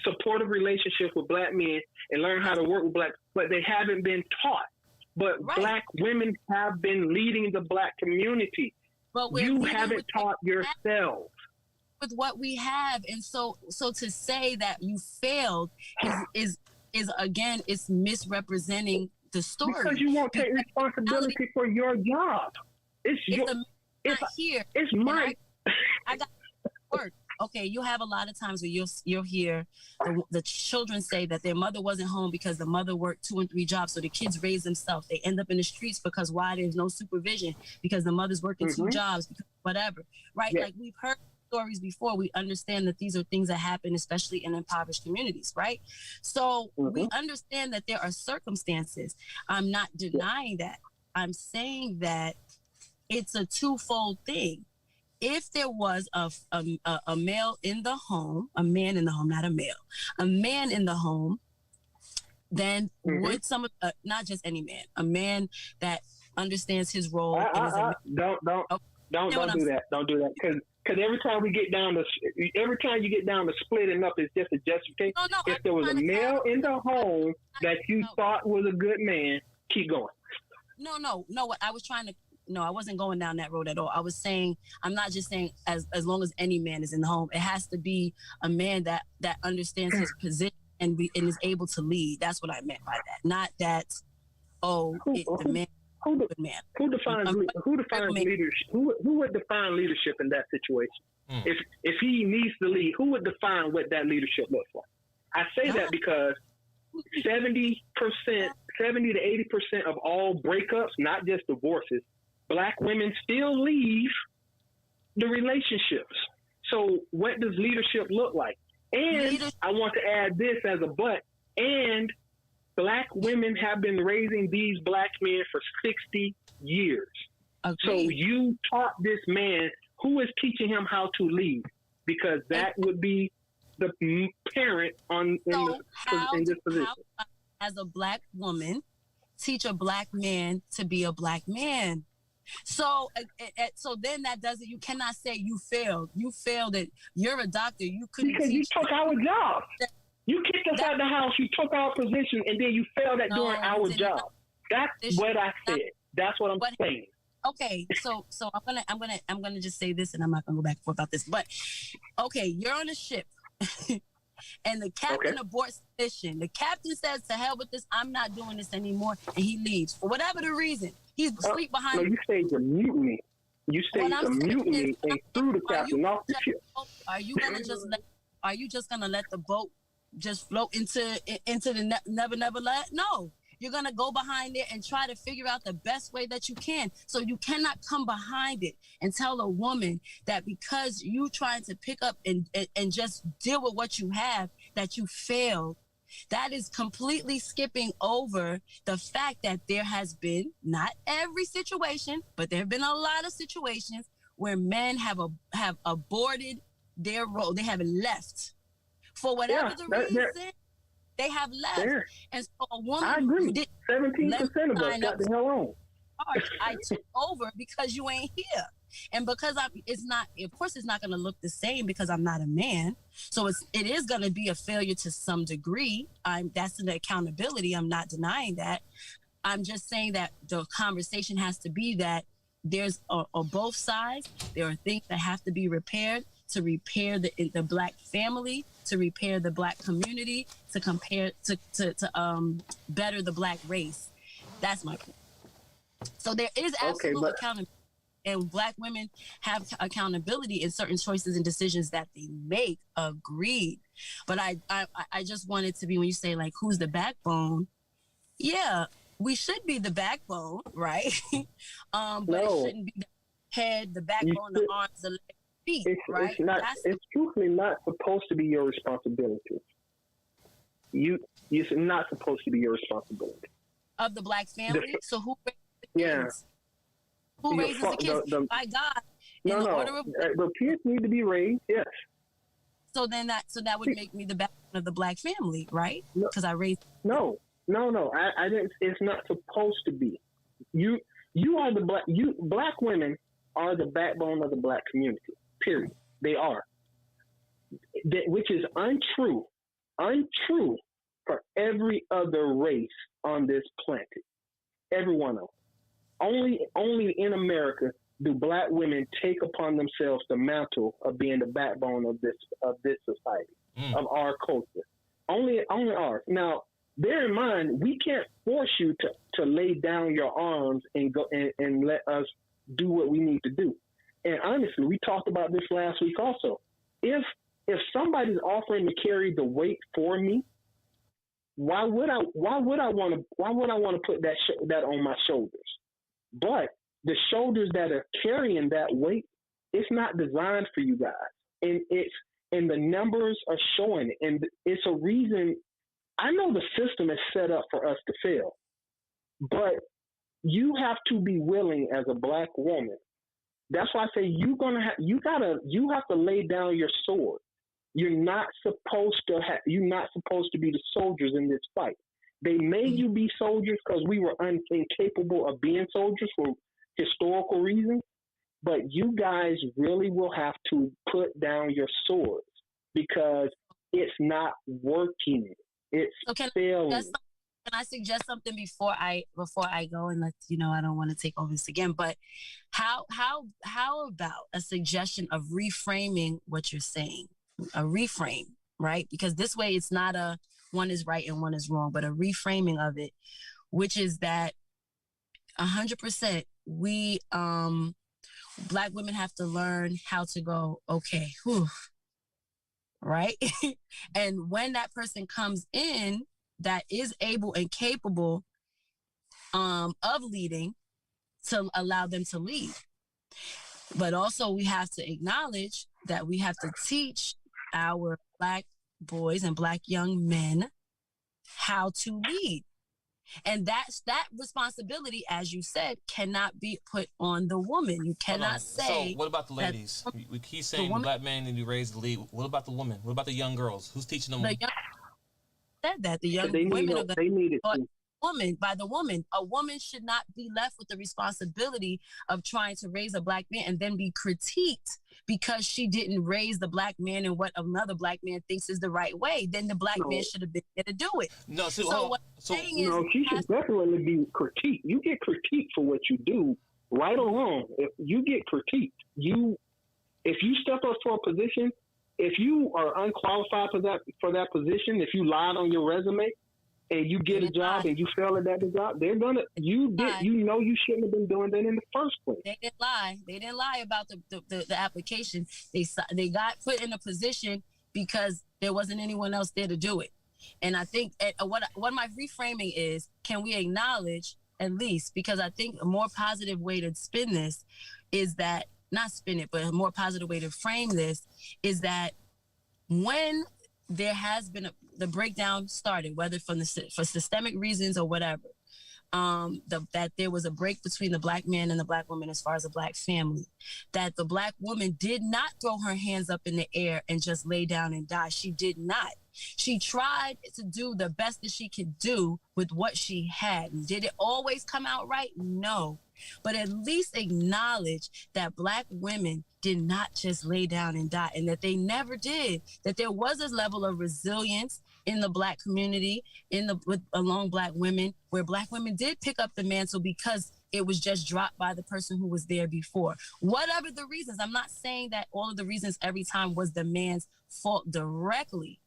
supportive relationships with black men and learn how to work with black, but they haven't been taught. But black women have been leading the black community. But you haven't taught yourself. With what we have, and so to say that you failed is again, it's misrepresenting the story. Because you won't take responsibility for your job. It's mine. I got work. Okay, you have a lot of times where you'll hear the children say that their mother wasn't home because the mother worked 2 and 3 jobs, so the kids raise themselves. They end up in the streets because why? There's no supervision because the mother's working 2 jobs, because whatever, right? Like we've heard stories before. We understand that these are things that happen, especially in impoverished communities, right? So we understand that there are circumstances. I'm not denying that. I'm saying that it's a twofold thing. If there was a male in the home, a man in the home, not a male, a man in the home, then would not just any man, a man that understands his role. Don't do that. Don't do that. Because every time you get down to splitting up, it's just a justification. No, if there was a male in the home that you thought was a good man, keep going. No. What I was trying to. No, I wasn't going down that road at all. I was saying, I'm not just saying as long as any man is in the home, it has to be a man that understands his position and is able to lead. That's what I meant by that. Not that, the man. Who defines leadership? Who would define leadership in that situation? If he needs to lead, who would define what that leadership looks like? I say that because 70%, 70 to 80% of all breakups, not just divorces, Black women still leave the relationships. So what does leadership look like? And I want to add this as a but, and Black women have been raising these Black men for 60 years. Okay. So you taught this man, who is teaching him how to lead? Because that would be the parent in this position. How, as a Black woman, teach a Black man to be a Black man? So then that doesn't, you cannot say you failed. You failed it. You're a doctor. You couldn't because you took our job. You kicked us out of the house. You took our position, and then you failed at doing our job. That's what I said. That's what I'm saying. Okay, so I'm gonna just say this, and I'm not gonna go back and forth about this. But okay, you're on a ship, and the captain aborts the mission. The captain says, "To hell with this. I'm not doing this anymore," and he leaves for whatever the reason. He's asleep behind. No, you staged a mutiny. You staged a mutiny and threw the captain off the ship. Are you just gonna let the boat just float into the never land? No. You're going to go behind it and try to figure out the best way that you can. So you cannot come behind it and tell a woman that because you trying to pick up and just deal with what you have, that you failed. That is completely skipping over the fact that there has been, not every situation, but there have been a lot of situations where men have aborted their role. They have left for whatever the reason. They have left. There. And so a woman, I agree. 17% of us got the hell on. I took over because you ain't here. And because it's not going to look the same because I'm not a man. So it is going to be a failure to some degree. That's an accountability. I'm not denying that. I'm just saying that the conversation has to be that there's on both sides, there are things that have to be repaired to repair the Black family, to repair the Black community, to better the Black race. That's my point. So there is absolute accountability, and Black women have accountability in certain choices and decisions that they make. Agreed. But I just wanted to be, when you say like, who's the backbone? Yeah, we should be the backbone, right? But it shouldn't be the head, the backbone, the arms, the legs. Right? It's truthfully not supposed to be your responsibility. It's not supposed to be your responsibility. Of the Black family? So who raises the kids? Who raises the kids? By God. The kids need to be raised, yes. So that would make me the backbone of the Black family, right? Because I raised. No. I didn't. It's not supposed to be. You are Black women are the backbone of the Black community. Period. They are. Which is untrue for every other race on this planet. Every one of them. Only in America do Black women take upon themselves the mantle of being the backbone of this society, of our culture. Only ours. Now, bear in mind, we can't force you to lay down your arms and go and let us do what we need to do. And honestly, we talked about this last week also. If somebody's offering to carry the weight for me, why would I want to put that on my shoulders? But the shoulders that are carrying that weight, it's not designed for you guys, and the numbers are showing it, and it's a reason. I know the system is set up for us to fail, but you have to be willing as a Black woman. That's why I say you have to lay down your sword. You're not supposed to be the soldiers in this fight. They made you be soldiers because we were incapable of being soldiers for historical reasons. But you guys really will have to put down your swords because it's not working. It's failing. Can I suggest something before I go and let you know I don't want to take over this again? But how about a suggestion of reframing what you're saying? A reframe, right? Because this way it's not a one is right and one is wrong, but a reframing of it, which is that 100% we Black women have to learn how to go, okay, whew, right? And when that person comes in that is able and capable, of leading to allow them to lead. But also we have to acknowledge that we have to teach our Black boys and Black young men how to lead. And that responsibility, as you said, cannot be put on the woman. You cannot say. So what about the ladies? We keep saying the Black man need to raise the lead. What about the woman? What about the young girls? Who's teaching them? The young women of the woman, by the woman. A woman should not be left with the responsibility of trying to raise a Black man and then be critiqued because she didn't raise the Black man in what another Black man thinks is the right way. Then the Black man should have been there to do it. No, she should definitely be critiqued. You get critiqued for what you do, right or wrong. If you get critiqued, if you step up for a position, if you are unqualified for that position, if you lied on your resume, and you get a job and you fail at that job, they're gonna you shouldn't have been doing that in the first place. They didn't lie. They didn't lie about the application. They got put in a position because there wasn't anyone else there to do it. And I think what my reframing is, can we acknowledge at least, because I think a more positive way to spin this is that, not spin it, but a more positive way to frame this is that when there has been the breakdown started, whether for systemic reasons or whatever, that there was a break between the Black man and the Black woman as far as a Black family, that the Black woman did not throw her hands up in the air and just lay down and die. She did not. She tried to do the best that she could do with what she had. Did it always come out right? No. But at least acknowledge that Black women did not just lay down and die, and that they never did, that there was a level of resilience in the Black community, along Black women, where Black women did pick up the mantle because it was just dropped by the person who was there before. Whatever the reasons, I'm not saying that all of the reasons every time was the man's fault directly.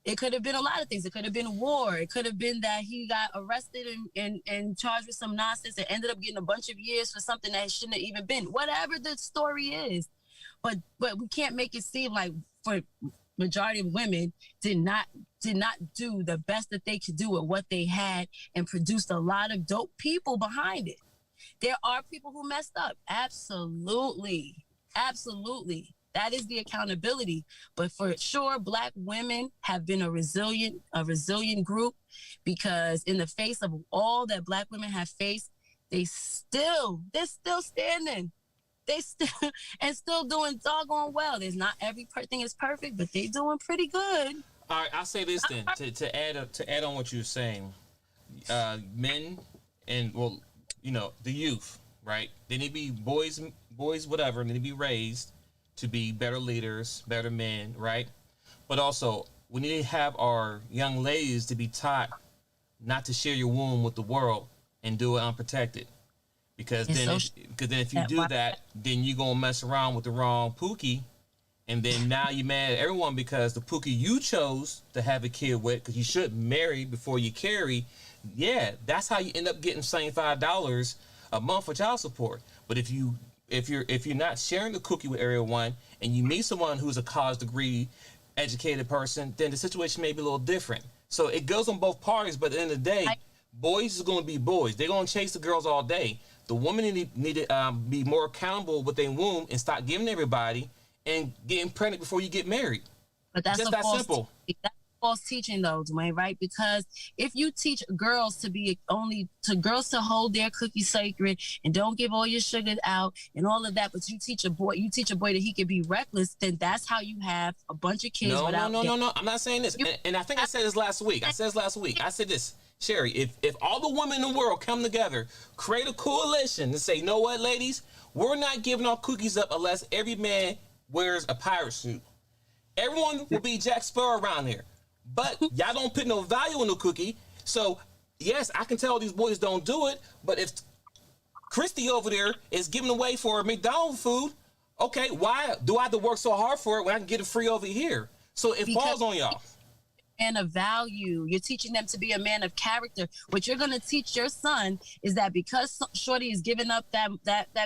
It could have been a lot of things. It could have been war. It could have been that he got arrested and charged with some nonsense and ended up getting a bunch of years for something that shouldn't have even been. Whatever the story is. But we can't make it seem like for majority of women did not do the best that they could do with what they had and produced a lot of dope people behind it. There are people who messed up. Absolutely. Absolutely. That is the accountability. But for sure, Black women have been a resilient group, because in the face of all that Black women have faced, they're still standing. They still doing doggone well. There's not everything is perfect, but they doing pretty good. All right, I'll say this then to add on what you're saying. Men and the youth, right? They need to be boys, whatever. They need to be raised to be better leaders, better men, right? But also, we need to have our young ladies to be taught not to share your womb with the world and do it unprotected. Because then if you do that, then you're going to mess around with the wrong pookie. And then now you're mad at everyone because the pookie you chose to have a kid with, because you should marry before you carry. Yeah, that's how you end up getting $75 a month for child support. But if you're not sharing the cookie with everyone and you meet someone who's a college degree educated person, then the situation may be a little different. So it goes on both parties, but at the end of the day, boys is going to be boys. They're going to chase the girls all day. The women need to be more accountable with their womb and stop giving everybody and getting pregnant before you get married. But that's just that simple. That's false teaching though, Dwayne, right? Because if you teach girls girls to hold their cookies sacred and don't give all your sugar out and all of that, but you teach a boy that he can be reckless, then that's how you have a bunch of kids No. I'm not saying this. And I think I said this last week. I said this. Sherry, if all the women in the world come together, create a coalition and say, you know what, ladies, we're not giving our cookies up unless every man wears a pirate suit. Everyone will be Jack Sparrow around here. But y'all don't put no value in the cookie. So, yes, I can tell these boys don't do it. But if Christy over there is giving away for McDonald's food, okay, why do I have to work so hard for it when I can get it free over here? So it falls on y'all. Man of value. You're teaching them to be a man of character. What you're going to teach your son is that because Shorty is giving up that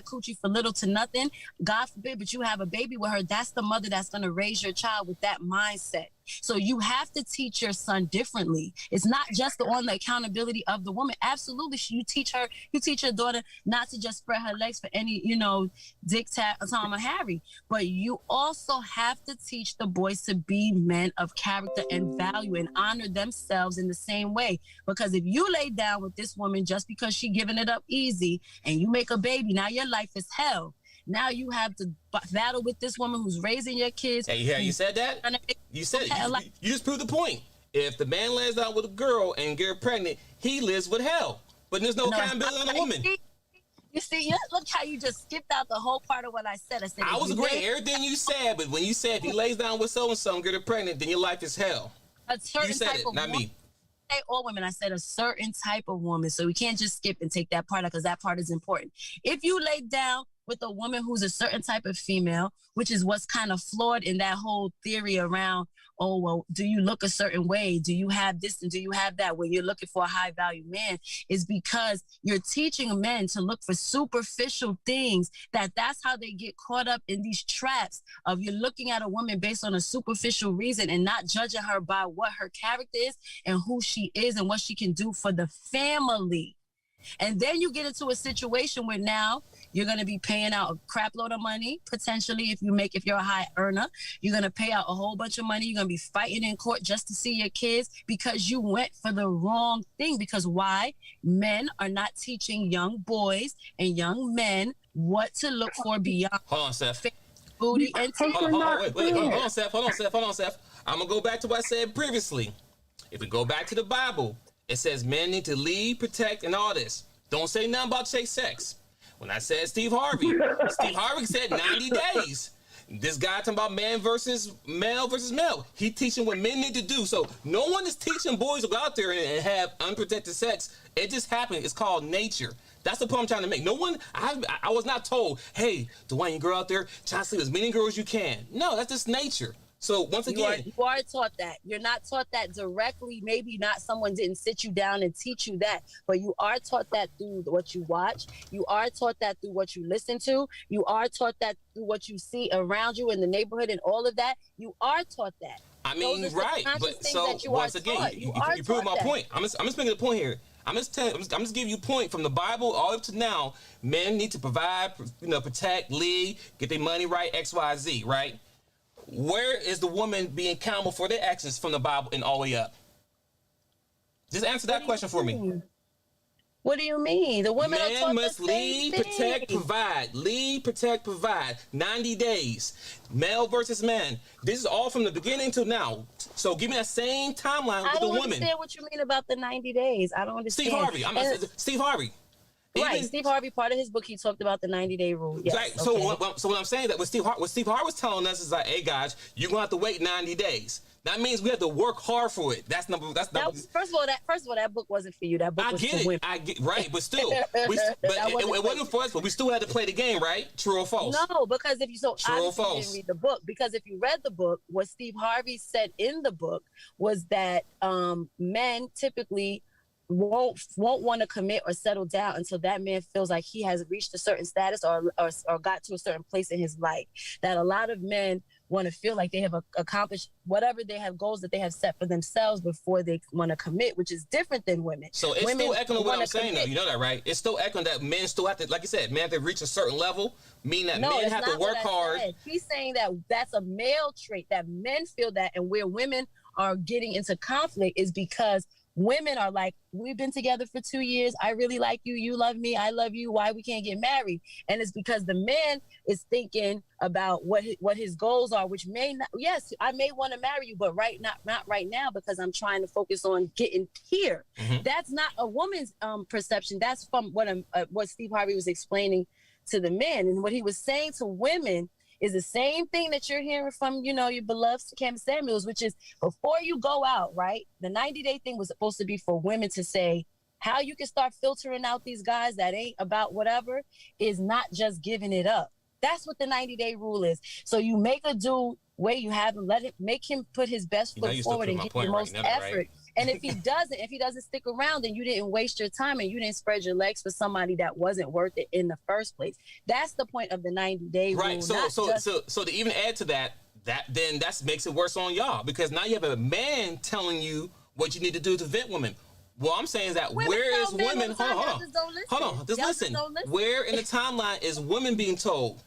coochie for little to nothing, God forbid, but you have a baby with her, that's the mother that's going to raise your child with that mindset. So you have to teach your son differently. It's not just on the accountability of the woman. Absolutely, you teach your daughter not to just spread her legs for any, Dick, Tom, or Harry. But you also have to teach the boys to be men of character and value and honor themselves in the same way. Because if you lay down with this woman just because she giving it up easy and you make a baby, now your life is hell. Now you have to battle with this woman who's raising your kids. Hey, you said that? You said it. You just proved the point. If the man lays down with a girl and get her pregnant, he lives with hell. But there's no accountability on the woman. You see, look how you just skipped out the whole part of what I said. I was agreeing everything you said, but when you said if he lays down with so-and-so and get her pregnant, then your life is hell. You said it, not me. I say all women. I said a certain type of woman. So we can't just skip and take that part out because that part is important. If you lay down with a woman who's a certain type of female, which is what's kind of flawed in that whole theory around, oh, well, do you look a certain way? Do you have this and do you have that? When you're looking for a high value man, is because you're teaching men to look for superficial things, that's how they get caught up in these traps of you're looking at a woman based on a superficial reason and not judging her by what her character is and who she is and what she can do for the family. And then you get into a situation where now you're going to be paying out a crap load of money, potentially, if you're a high earner. You're going to pay out a whole bunch of money. You're going to be fighting in court just to see your kids because you went for the wrong thing. Because why? Men are not teaching young boys and young men what to look for beyond. Hold on, Steph. Booty and hold on, Steph. I'm going to go back to what I said previously. If we go back to the Bible, it says men need to lead, protect, and all this. Don't say nothing about safe sex. When I said Steve Harvey said 90 days. This guy talking about male versus male. He teaching what men need to do. So no one is teaching boys to go out there and have unprotected sex. It just happened. It's called nature. That's the point I'm trying to make. No one, I was not told, hey, Dwayne, you go out there, try to sleep as many girls as you can. No, that's just nature. So once again, you are taught that. You're not taught that directly. Maybe not someone didn't sit you down and teach you that, but you are taught that through what you watch. You are taught that through what you listen to. You are taught that through what you see around you in the neighborhood and all of that. You are taught that. I mean, right. But so once again, you prove my point. I'm just making the point here. I'm just giving you a point from the Bible all up to now. Men need to provide, protect, lead, get their money right, X, Y, Z, right? Where is the woman being accountable for their actions from the Bible and all the way up? Just answer that question for me. What do you mean? The women are taught must the same lead, protect, provide. Lead, protect, provide. 90 days. Male versus man. This is all from the beginning to now. So give me that same timeline with the women. I don't understand what you mean about the 90 days. I don't understand. Steve Harvey. Right, Steve Harvey, part of his book, he talked about the 90-day rule. Yes, right. So what I'm saying that what Steve Harvey was telling us is like, hey guys, you're gonna have to wait 90 days. That means we have to work hard for it. First of all, that book wasn't for you. That book was for women. Right, but still, it wasn't for us. But we still had to play the game, right? True or false? No, because if you didn't read the book. Because if you read the book, what Steve Harvey said in the book was that men typically won't want to commit or settle down until that man feels like he has reached a certain status or got to a certain place in his life. That a lot of men want to feel like they have accomplished whatever they have goals that they have set for themselves before they want to commit, which is different than women. So it's still echoing what I'm saying, though. You know that, right? It's still echoing that men still have to, like you said, men have to reach a certain level, meaning that men have to work hard. He's saying that that's a male trait, that men feel that, and where women are getting into conflict is because women are like, we've been together for 2 years. I really like you. You love me. I love you. Why we can't get married? And it's because the man is thinking about what his goals are, which may not. Yes, I may want to marry you, but not right now because I'm trying to focus on getting here. Mm-hmm. That's not a woman's perception. That's from what Steve Harvey was explaining to the men, and what he was saying to women is the same thing that you're hearing from, your beloved Cam Samuels, which is before you go out, right? The 90-day thing was supposed to be for women to say how you can start filtering out these guys that ain't about whatever is not just giving it up. That's what the 90-day rule is. So you make a dude where you have him, make him put his best foot forward and get the most effort. Right? And if he doesn't stick around, then you didn't waste your time and you didn't spread your legs for somebody that wasn't worth it in the first place. That's the point of the 90-day rule. Right. So to even add to that then that makes it worse on y'all, because now you have a man telling you what you need to do to vent women. What I'm saying is that where is women? Hold on. Just listen. Where in the timeline is women being told?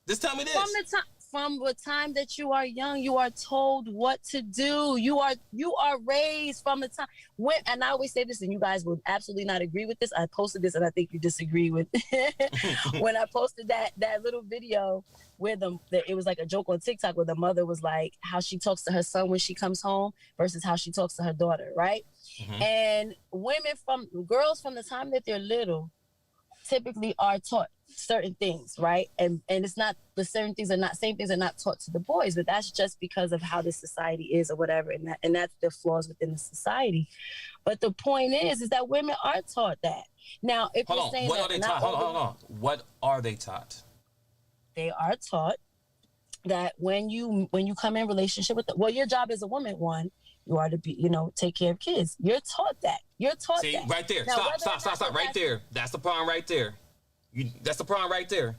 Just tell me this. From the time that you are young, you are told what to do. You are raised from the time and I always say this, and you guys will absolutely not agree with this. I posted this, and I think you disagree with when I posted that little video where it was like a joke on TikTok where the mother was like how she talks to her son when she comes home versus how she talks to her daughter, right? Mm-hmm. And girls from the time that they're little typically are taught certain things, right? And it's not the same things are not taught to the boys, but that's just because of how the society is or whatever, and that's the flaws within the society. But the point is that women are taught that. Now, if you're saying what are they taught? Hold on. What are they taught? They are taught that when you come in relationship with your job as a woman, you are to be, take care of kids. You're taught that. See, right there. Now, stop. Right there. That's the problem right there. That's the problem right there.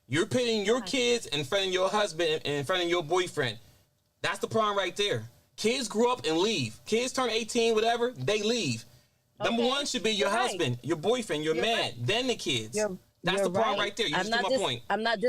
You're pitting your kids in front of your husband and in front of your boyfriend. That's the problem right there. Kids grow up and leave. Kids turn 18, whatever, they leave. Okay. Number one should be your husband, your boyfriend, your man, then the kids. That's the problem right there. You just my point. I'm not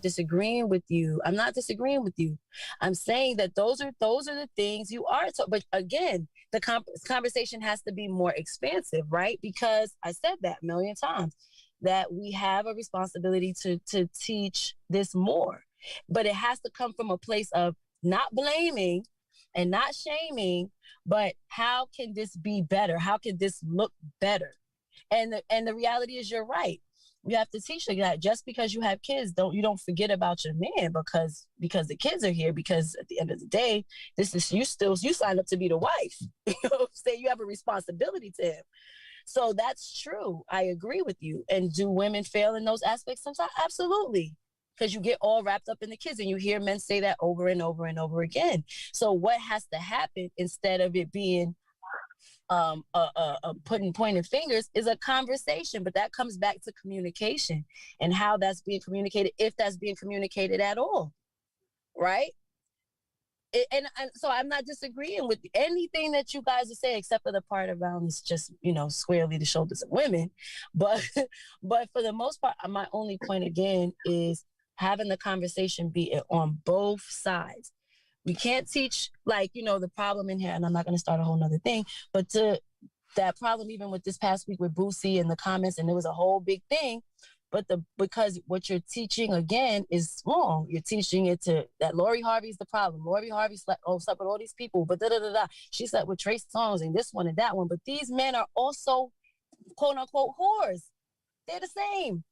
disagreeing with you. I'm saying that those are the things you are taught. But again, the conversation has to be more expansive, right? Because I said that a million times, that we have a responsibility to teach this more. But it has to come from a place of not blaming and not shaming, but how can this be better? How can this look better? And the reality is, you're right. You have to teach them that just because you have kids, you don't forget about your man because the kids are here. Because at the end of the day, this is you sign up to be the wife. Say you have a responsibility to him. So that's true. I agree with you. And do women fail in those aspects sometimes? Absolutely. Because you get all wrapped up in the kids, and you hear men say that over and over and over again. So what has to happen instead of it being pointing fingers is a conversation, but that comes back to communication and how that's being communicated, if that's being communicated at all, right? And so I'm not disagreeing with anything that you guys are saying, except for the part around it's just, squarely the shoulders of women. But for the most part, my only point again is having the conversation be on both sides. We can't teach the problem in here, and I'm not going to start a whole nother thing, but that problem even with this past week with Boosie and the comments, and it was a whole big thing. But because what you're teaching again is wrong. You're teaching it that Lori Harvey's the problem. Lori Harvey slept with all these people, but she slept with Trey Songz and this one and that one. But these men are also quote unquote whores. They're the same.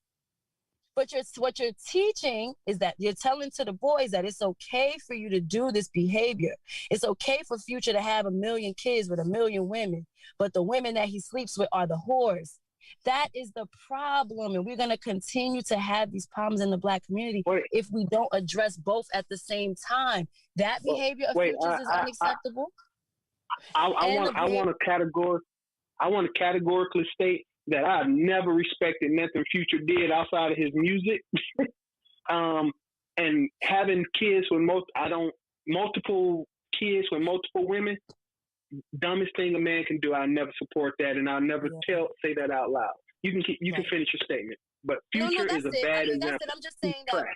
But what you're teaching is that you're telling to the boys that it's okay for you to do this behavior. It's okay for Future to have 1 million kids with 1 million women, but the women that he sleeps with are the whores. That is the problem, and we're going to continue to have these problems in the Black community if we don't address both at the same time. That behavior of Futures is unacceptable. I want to categorically state that I've never respected nothing Future did outside of his music. And having kids with multiple kids with multiple women, dumbest thing a man can do. I'll never support that, and I'll never say that out loud. You can finish your statement, but Future is a bad example. I'm just saying that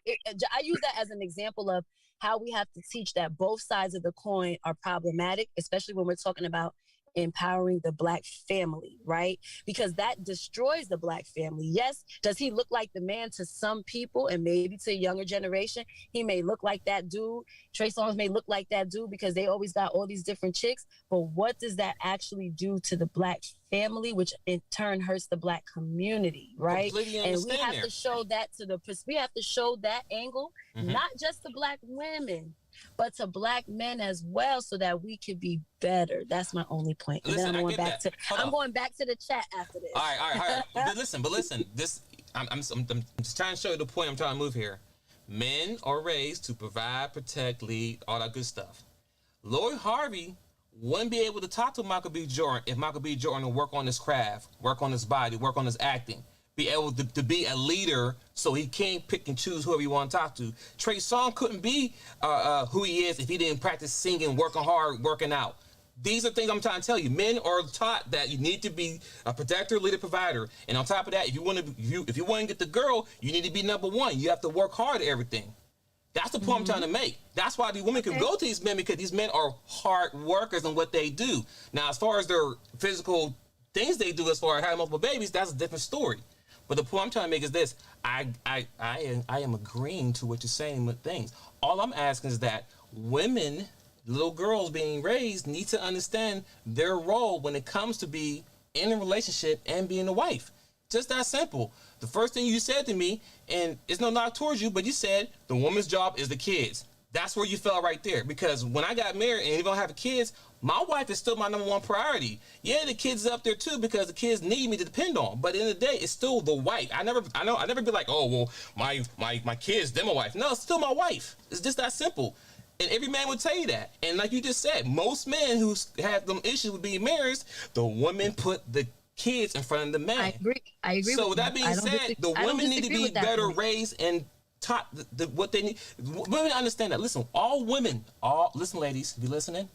I use that as an example of how we have to teach that both sides of the coin are problematic, especially when we're talking about empowering the Black family, right? Because that destroys the Black family. Yes, does he look like the man to some people, and maybe to a younger generation? He may look like that dude. Trey Songz may look like that dude because they always got all these different chicks. But what does that actually do to the Black family, which in turn hurts the Black community, right? And we have to show that we have to show that angle, not just to Black women, but to Black men as well, so that we could be better. That's my only point. And listen, then I'm going back to the chat after this. All right. But listen. This I'm just trying to show you the point I'm trying to move here. Men are raised to provide, protect, lead, all that good stuff. Lori Harvey wouldn't be able to talk to Michael B. Jordan if Michael B. Jordan would work on his craft, work on his body, work on his acting. be able to be a leader, so he can't pick and choose whoever you want to talk to. Trey Songz couldn't be who he is if he didn't practice singing, working hard, working out. These are things I'm trying to tell you. Men are taught that you need to be a protector, leader, provider. And on top of that, if you want to get the girl, you need to be number one. You have to work hard at everything. That's the point I'm trying to make. That's why these women can go to these men, because these men are hard workers in what they do. Now, as far as their physical things they do, as far as having multiple babies, that's a different story. But the point I'm trying to make is this: I am agreeing to what you're saying with things. All I'm asking is that women, little girls being raised, need to understand their role when it comes to be in a relationship and being a wife. Just that simple. The first thing you said to me, and it's no knock towards you, but you said the woman's job is the kids. That's where you fell right there. Because when I got married and even have kids, my wife is still my number one priority. Yeah, the kids is up there too, because the kids need me to depend on. But in the, day, it's still the wife. I never be like, oh well, my kids, they're my wife. No, it's still my wife. It's just that simple. And every man would tell you that. And like you just said, most men who have them issues with being married, the women put the kids in front of the man. I agree. So with that being said, the women need to be better raised and taught what they need. Women understand that. Listen, listen, ladies, if you're listening,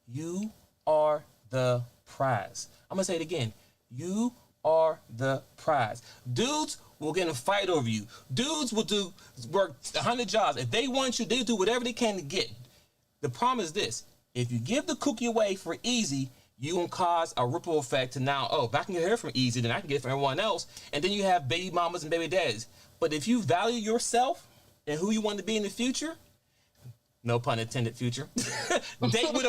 you are the prize. I'm gonna say it again. You are the prize. Dudes will get in a fight over you. Dudes will work 100 jobs. If they want you, they do whatever they can to get. The problem is this: if you give the cookie away for easy, you gonna cause a ripple effect to now, if I can get her from easy, then I can get it from everyone else. And then you have baby mamas and baby daddies. But if you value yourself and who you want to be in the future, no pun intended, future, date with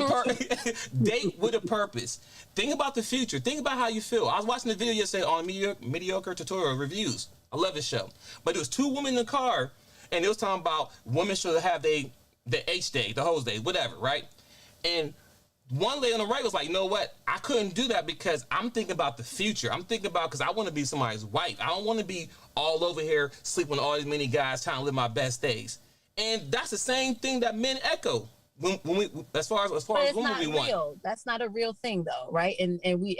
a purpose. Think about the future. Think about how you feel. I was watching the video yesterday on mediocre tutorial reviews. I love this show. But it was two women in the car, and it was talking about women should have the H day, the hose day, whatever, right? And one lady on the right was like, you know what? I couldn't do that because I'm thinking about the future. I'm thinking about, because I want to be somebody's wife. I don't want to be all over here sleeping with all these many guys trying to live my best days. And that's the same thing that men echo when we, as far as women we want. That's not a real thing though, right? And we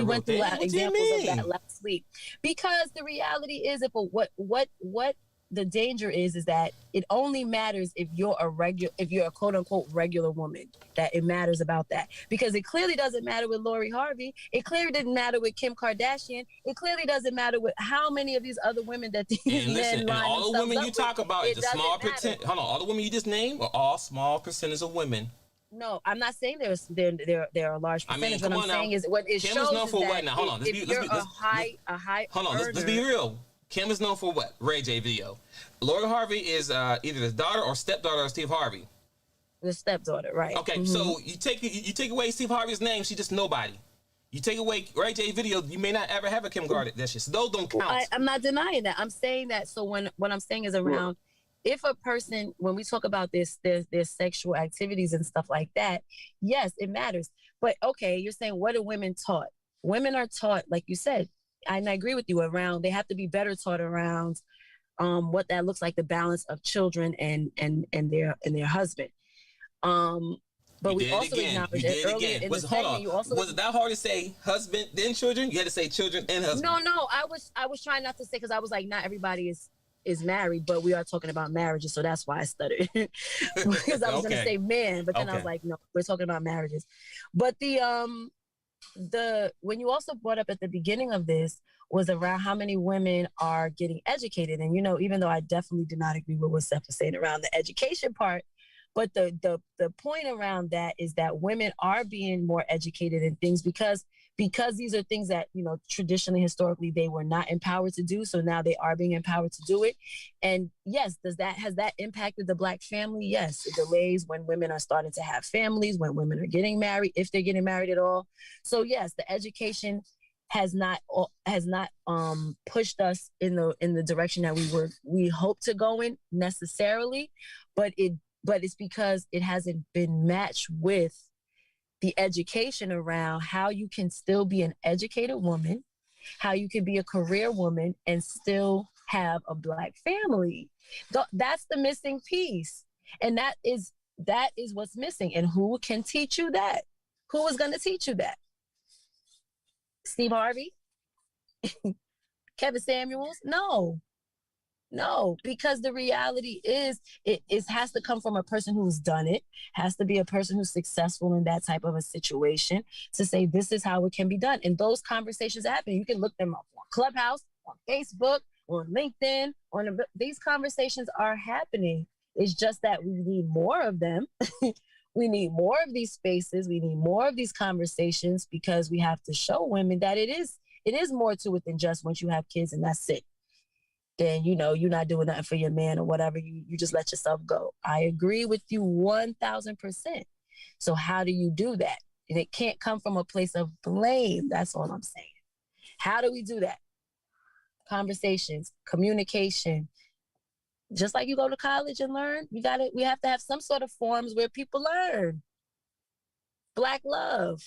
went through examples of that last week. Because the reality is, what the danger is that it only matters if you're a quote unquote regular woman, that it matters about that. Because it clearly doesn't matter with Lori Harvey. It clearly didn't matter with Kim Kardashian. It clearly doesn't matter with how many of these other women that these men line and all the women you talk about is a small percent. Hold on, all the women you just named are all small percentage of women. No, I'm not saying there are a large percentage. What I'm saying is what it Kim shows is known is for that what now? Hold on, let's be real. Kim is known for what? Ray J video. Lori Harvey is either the daughter or stepdaughter of Steve Harvey. The stepdaughter, right? Okay, so you take away Steve Harvey's name, she's just nobody. You take away Ray J video, you may not ever have a Kim Kardashian. So those don't count. I'm not denying that. I'm saying that. So what I'm saying is around, if a person, when we talk about their sexual activities and stuff like that, yes, it matters. But okay, you're saying, what are women taught? Women are taught, like you said, and I agree with you, around, they have to be better taught around what that looks like, the balance of children and their husband. But we also acknowledge that earlier in the segment, was it that hard to say husband then children? You had to say children and husband. No, I was trying not to say, because I was like, not everybody is married, but we are talking about marriages, so that's why I stuttered. Because I was going to say men, but then I was like, no, we're talking about marriages. But when you also brought up at the beginning of this was around how many women are getting educated. And, even though I definitely did not agree with what Seth was saying around the education part, but the point around that is that women are being more educated in things because these are things that, traditionally, historically, they were not empowered to do. So now they are being empowered to do it. And yes, has that impacted the Black family? Yes. It delays when women are starting to have families, when women are getting married, if they're getting married at all. So yes, the education has not pushed us in the direction that we hope to go in necessarily, but it's because it hasn't been matched with the education around how you can still be an educated woman, how you can be a career woman and still have a Black family. That's the missing piece. And that is what's missing. And who can teach you that? Who is going to teach you that? Steve Harvey? Kevin Samuels? No, because the reality is it has to come from a person who's done it, has to be a person who's successful in that type of a situation to say this is how it can be done. And those conversations happen. You can look them up on Clubhouse, on Facebook, on LinkedIn, these conversations are happening. It's just that we need more of them. We need more of these spaces. We need more of these conversations because we have to show women that it is more to it than just once you have kids and that's it. Then, you're not doing nothing for your man or whatever. You just let yourself go. I agree with you 1,000%. So how do you do that? And it can't come from a place of blame. That's all I'm saying. How do we do that? Conversations, communication. Just like you go to college and learn, we have to have some sort of forums where people learn. Black love.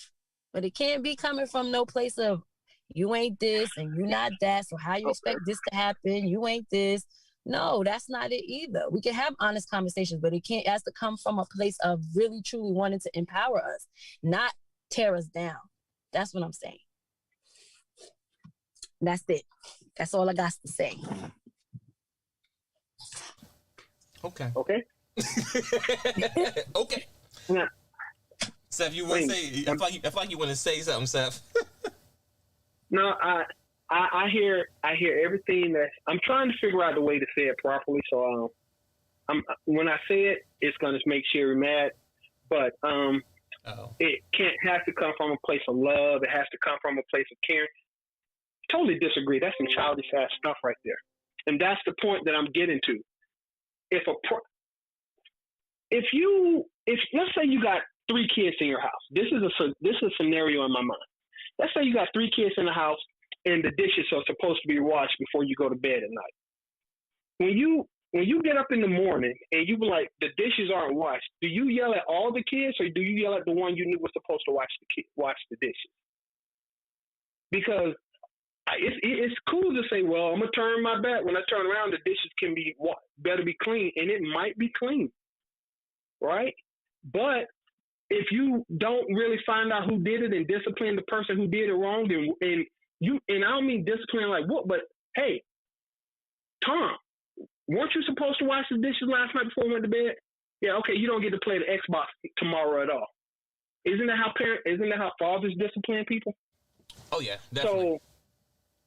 But it can't be coming from no place of, you ain't this and you not that, so how you expect this to happen? You ain't this. No, that's not it either. We can have honest conversations, but it has to come from a place of really, truly wanting to empower us, not tear us down. That's what I'm saying. That's it. That's all I got to say. Okay. Okay. Okay. Yeah. Seth, you want to say? I feel like you want to say something, Seth. No, I hear everything that I'm trying to figure out the way to say it properly. So when I say it, it's gonna make Sherry mad. But it has to come from a place of love. It has to come from a place of caring. Totally disagree. That's some childish ass stuff right there. And that's the point that I'm getting to. If let's say you got 3 kids in your house. This is a scenario in my mind. Let's say you got 3 kids in the house and the dishes are supposed to be washed before you go to bed at night. When you get up in the morning and you be like, the dishes aren't washed, do you yell at all the kids or do you yell at the one you knew was supposed to wash the dishes? Because it's cool to say, well, I'm going to turn my back. When I turn around, the dishes better be clean, and it might be clean, right? But if you don't really find out who did it and discipline the person who did it wrong, and I don't mean discipline like what, but hey, Tom, weren't you supposed to wash the dishes last night before we went to bed? Yeah, okay, you don't get to play the Xbox tomorrow at all. Isn't that how fathers discipline people? Oh yeah, definitely.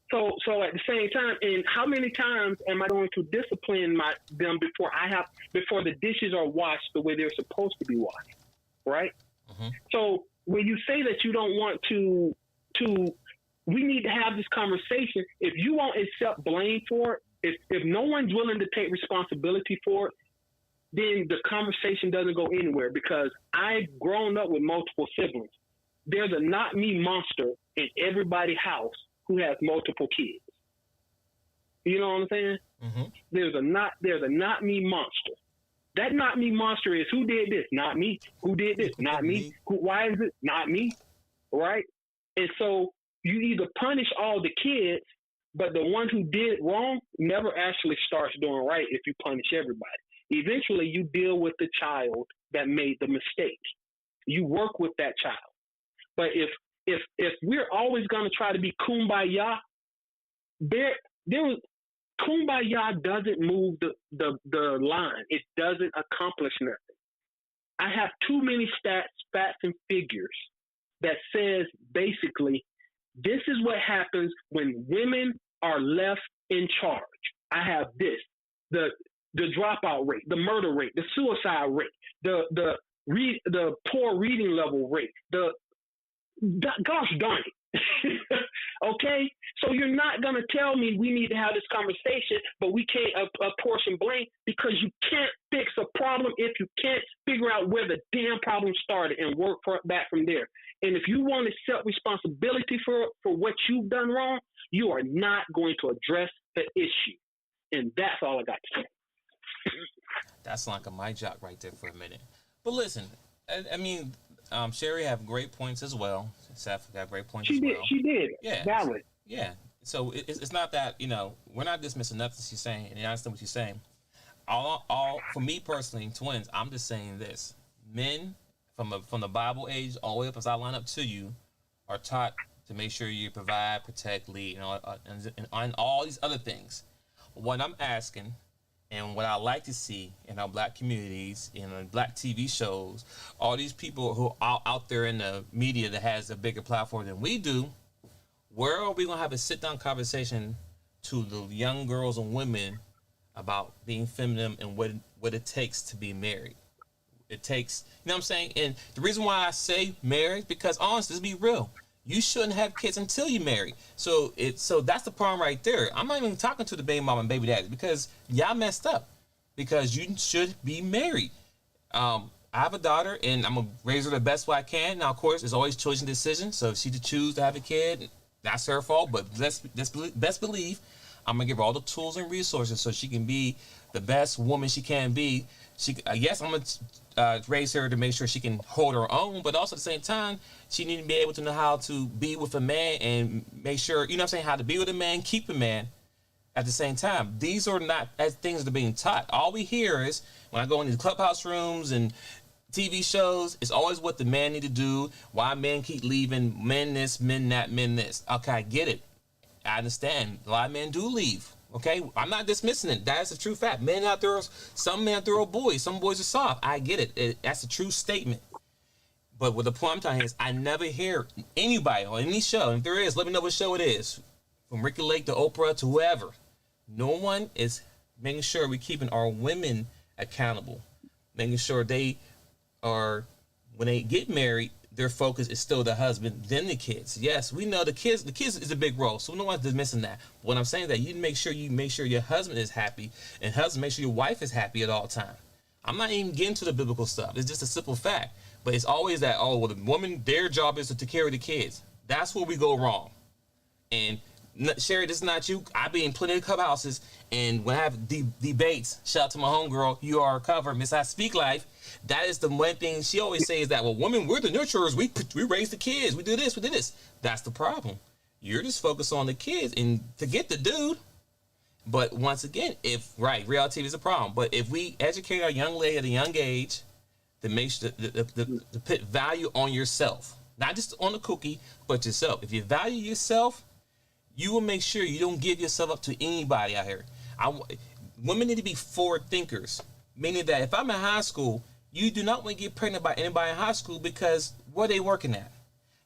So at the same time, and how many times am I going to discipline them before the dishes are washed the way they're supposed to be washed? Right? Mm-hmm. So when you say that you don't want to, we need to have this conversation. If you won't accept blame for it, if no one's willing to take responsibility for it, then the conversation doesn't go anywhere because I've grown up with multiple siblings. There's a not me monster in everybody's house who has multiple kids. You know what I'm saying? Mm-hmm. There's a not me monster. That not me monster is who did this? Not me. Who did this? Not me. Why is it? Not me. Right? And so you either punish all the kids, but the one who did wrong never actually starts doing right if you punish everybody. Eventually you deal with the child that made the mistake. You work with that child. But if we're always going to try to be kumbaya, kumbaya doesn't move the line. It doesn't accomplish nothing. I have too many stats, facts, and figures that says basically this is what happens when women are left in charge. I have this, the dropout rate, the murder rate, the suicide rate, the poor reading level rate, gosh darn it. Okay? So you're not going to tell me we need to have this conversation, but we can't apportion blame because you can't fix a problem if you can't figure out where the damn problem started and work back from there. And if you want to accept responsibility for what you've done wrong, you are not going to address the issue. And that's all I got to say. That's like a mic drop right there for a minute. But listen, I mean, Sherry have great points as well. Seth got great points as well. She did. Yeah. Valid. Yeah. So it's not that, we're not dismissing nothing she's saying, and I understand what she's saying. All for me personally, twins, I'm just saying this. Men from the Bible age all the way up as I line up to you are taught to make sure you provide, protect, lead, and all these other things. What I'm asking, and what I like to see in our black communities, in black TV shows, all these people who are out there in the media that has a bigger platform than we do, where are we going to have a sit-down conversation to the young girls and women about being feminine and what it takes to be married? It takes, you know what I'm saying? And the reason why I say marriage, because honestly, let's be real, you shouldn't have kids until you marry. So that's the problem right there. I'm not even talking to the baby mama and baby daddy because y'all messed up, because you should be married. I have a daughter and I'm gonna raise her the best way I can. Now, of course, it's always choice and decision. So if she to choose to have a kid, that's her fault. But best believe I'm gonna give her all the tools and resources so she can be the best woman she can be. Yes, I'm gonna raise her to make sure she can hold her own, but also at the same time, she needs to be able to know how to be with a man and make sure, you know what I'm saying, how to be with a man, keep a man at the same time. These are not as things that are being taught. All we hear is, when I go into clubhouse rooms and TV shows, it's always what the man need to do, why men keep leaving, men this, men that, men this. Okay, I get it. I understand. A lot of men do leave. Okay, I'm not dismissing it. That is a true fact. Men out there, some men out there are boys. Some boys are soft. I get it. That's a true statement. But what the point I'm telling you is, I never hear anybody on any show. And if there is, let me know what show it is. From Ricky Lake to Oprah to whoever. No one is making sure we're keeping our women accountable. Making sure they are, when they get married, their focus is still the husband, then the kids. Yes, we know the kids is a big role, so no one's dismissing that. But when I'm saying that, you make sure your husband is happy, and husband, make sure your wife is happy at all times. I'm not even getting to the biblical stuff. It's just a simple fact. But it's always that, oh, well, the woman, their job is to take care of the kids. That's where we go wrong. And Sherry, this is not you. I be in plenty of clubhouses, and when I have debates, shout out to my homegirl, you are covered, Miss I Speak Life. That is the one thing she always says, that, well, women, we're the nurturers. We raise the kids. We do this. We do this. That's the problem. You're just focused on the kids and forget the dude. But once again, reality is a problem. But if we educate our young lady at a young age to make sure to put value on yourself, not just on the cookie, but yourself. If you value yourself, you will make sure you don't give yourself up to anybody out here. Women need to be forward thinkers, meaning that if I'm in high school, you do not want to get pregnant by anybody in high school, because where are they working at?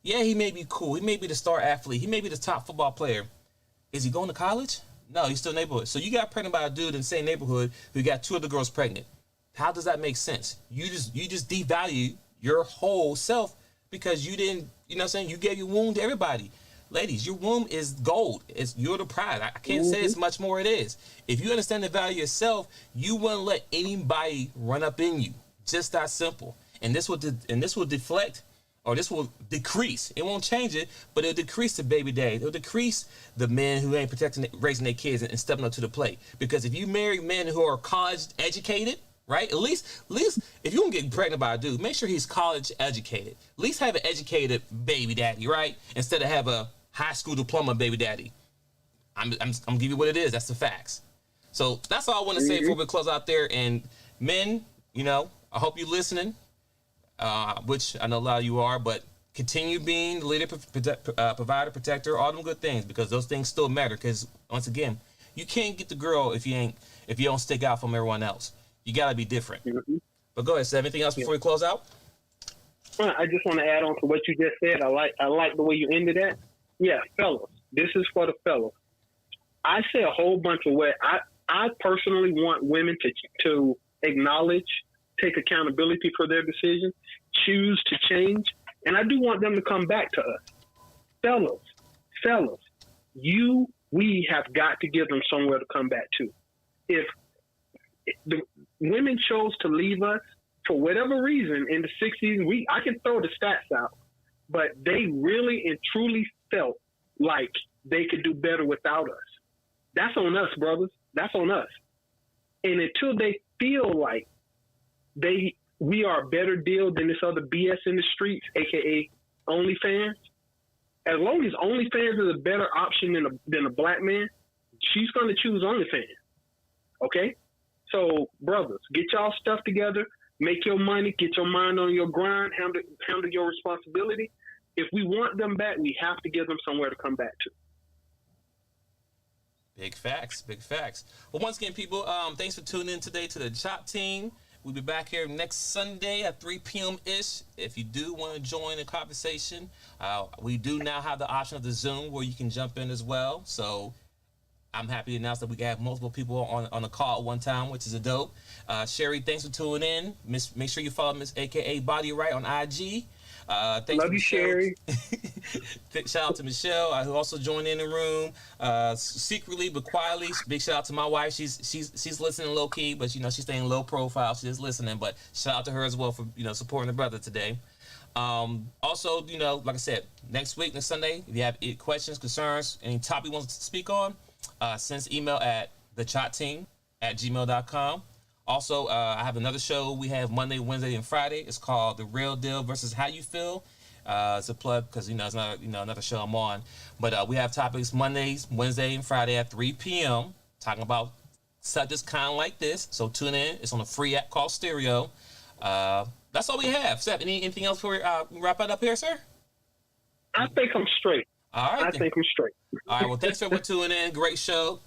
Yeah, he may be cool. He may be the star athlete. He may be the top football player. Is he going to college? No, he's still neighborhood. So you got pregnant by a dude in the same neighborhood who got two other girls pregnant. How does that make sense? You just devalue your whole self because you didn't, you know what I'm saying? You gave your womb to everybody. Ladies, your womb is gold. You're the prize. I can't say as much more it is. If you understand the value of yourself, you wouldn't let anybody run up in you. Just that simple. And this will deflect, or this will decrease. It won't change it, but it'll decrease the baby daddy. It'll decrease the men who ain't raising their kids and stepping up to the plate. Because if you marry men who are college educated, right? At least if you don't get pregnant by a dude, make sure he's college educated. At least have an educated baby daddy, right? Instead of have a high school diploma baby daddy. I'm giving you what it is. That's the facts. So that's all I want to say before we close out there. And men, I hope you're listening, which I know a lot of you are, but continue being the leader, provider, protector, all them good things, because those things still matter. Because once again, you can't get the girl if you don't stick out from everyone else. You gotta be different. But go ahead, Seth. Anything else before we close out? I just want to add on to what you just said. I like the way you ended that. Yeah, fellas, this is for the fellas. I say a whole bunch of what I personally want women to acknowledge, take accountability for their decision, choose to change, and I do want them to come back to us. Fellas, we have got to give them somewhere to come back to. If the women chose to leave us for whatever reason in the 60s, I can throw the stats out, but they really and truly felt like they could do better without us. That's on us, brothers. That's on us. And until they feel like we are a better deal than this other BS in the streets, aka OnlyFans, as long as OnlyFans is a better option than a black man, she's going to choose OnlyFans. Okay? So, brothers, get y'all stuff together, make your money, get your mind on your grind, handle your responsibility, if we want them back, we have to give them somewhere to come back to. Big facts, big facts. Well, once again, people, thanks for tuning in today to the DaChop Team. We'll be back here next Sunday at 3 p.m.-ish. If you do want to join the conversation, we do now have the option of the Zoom where you can jump in as well. So I'm happy to announce that we can have multiple people on the call at one time, which is a dope. Sherry, thanks for tuning in. Make sure you follow Miss AKA Body Right on IG. Thanks. Love you, Sherry. Shout out to Michelle, who also joined in the room secretly but quietly. Big shout out to my wife. She's listening low key, but she's staying low profile. She's just listening. But shout out to her as well for supporting the brother today. Also, like I said, next Sunday, if you have any questions, concerns, any topic you want to speak on, send us email at DachopTeam@gmail.com. Also, I have another show we have Monday, Wednesday, and Friday. It's called The Real Deal versus How You Feel. It's a plug because, it's not another show I'm on. But we have topics Mondays, Wednesday, and Friday at 3 p.m. talking about subjects kind of like this. So tune in. It's on a free app called Stereo. That's all we have. Seth, anything else before we wrap it up here, sir? I think I'm straight. All right. I think I'm straight. All right. Well, thanks for tuning in. Great show.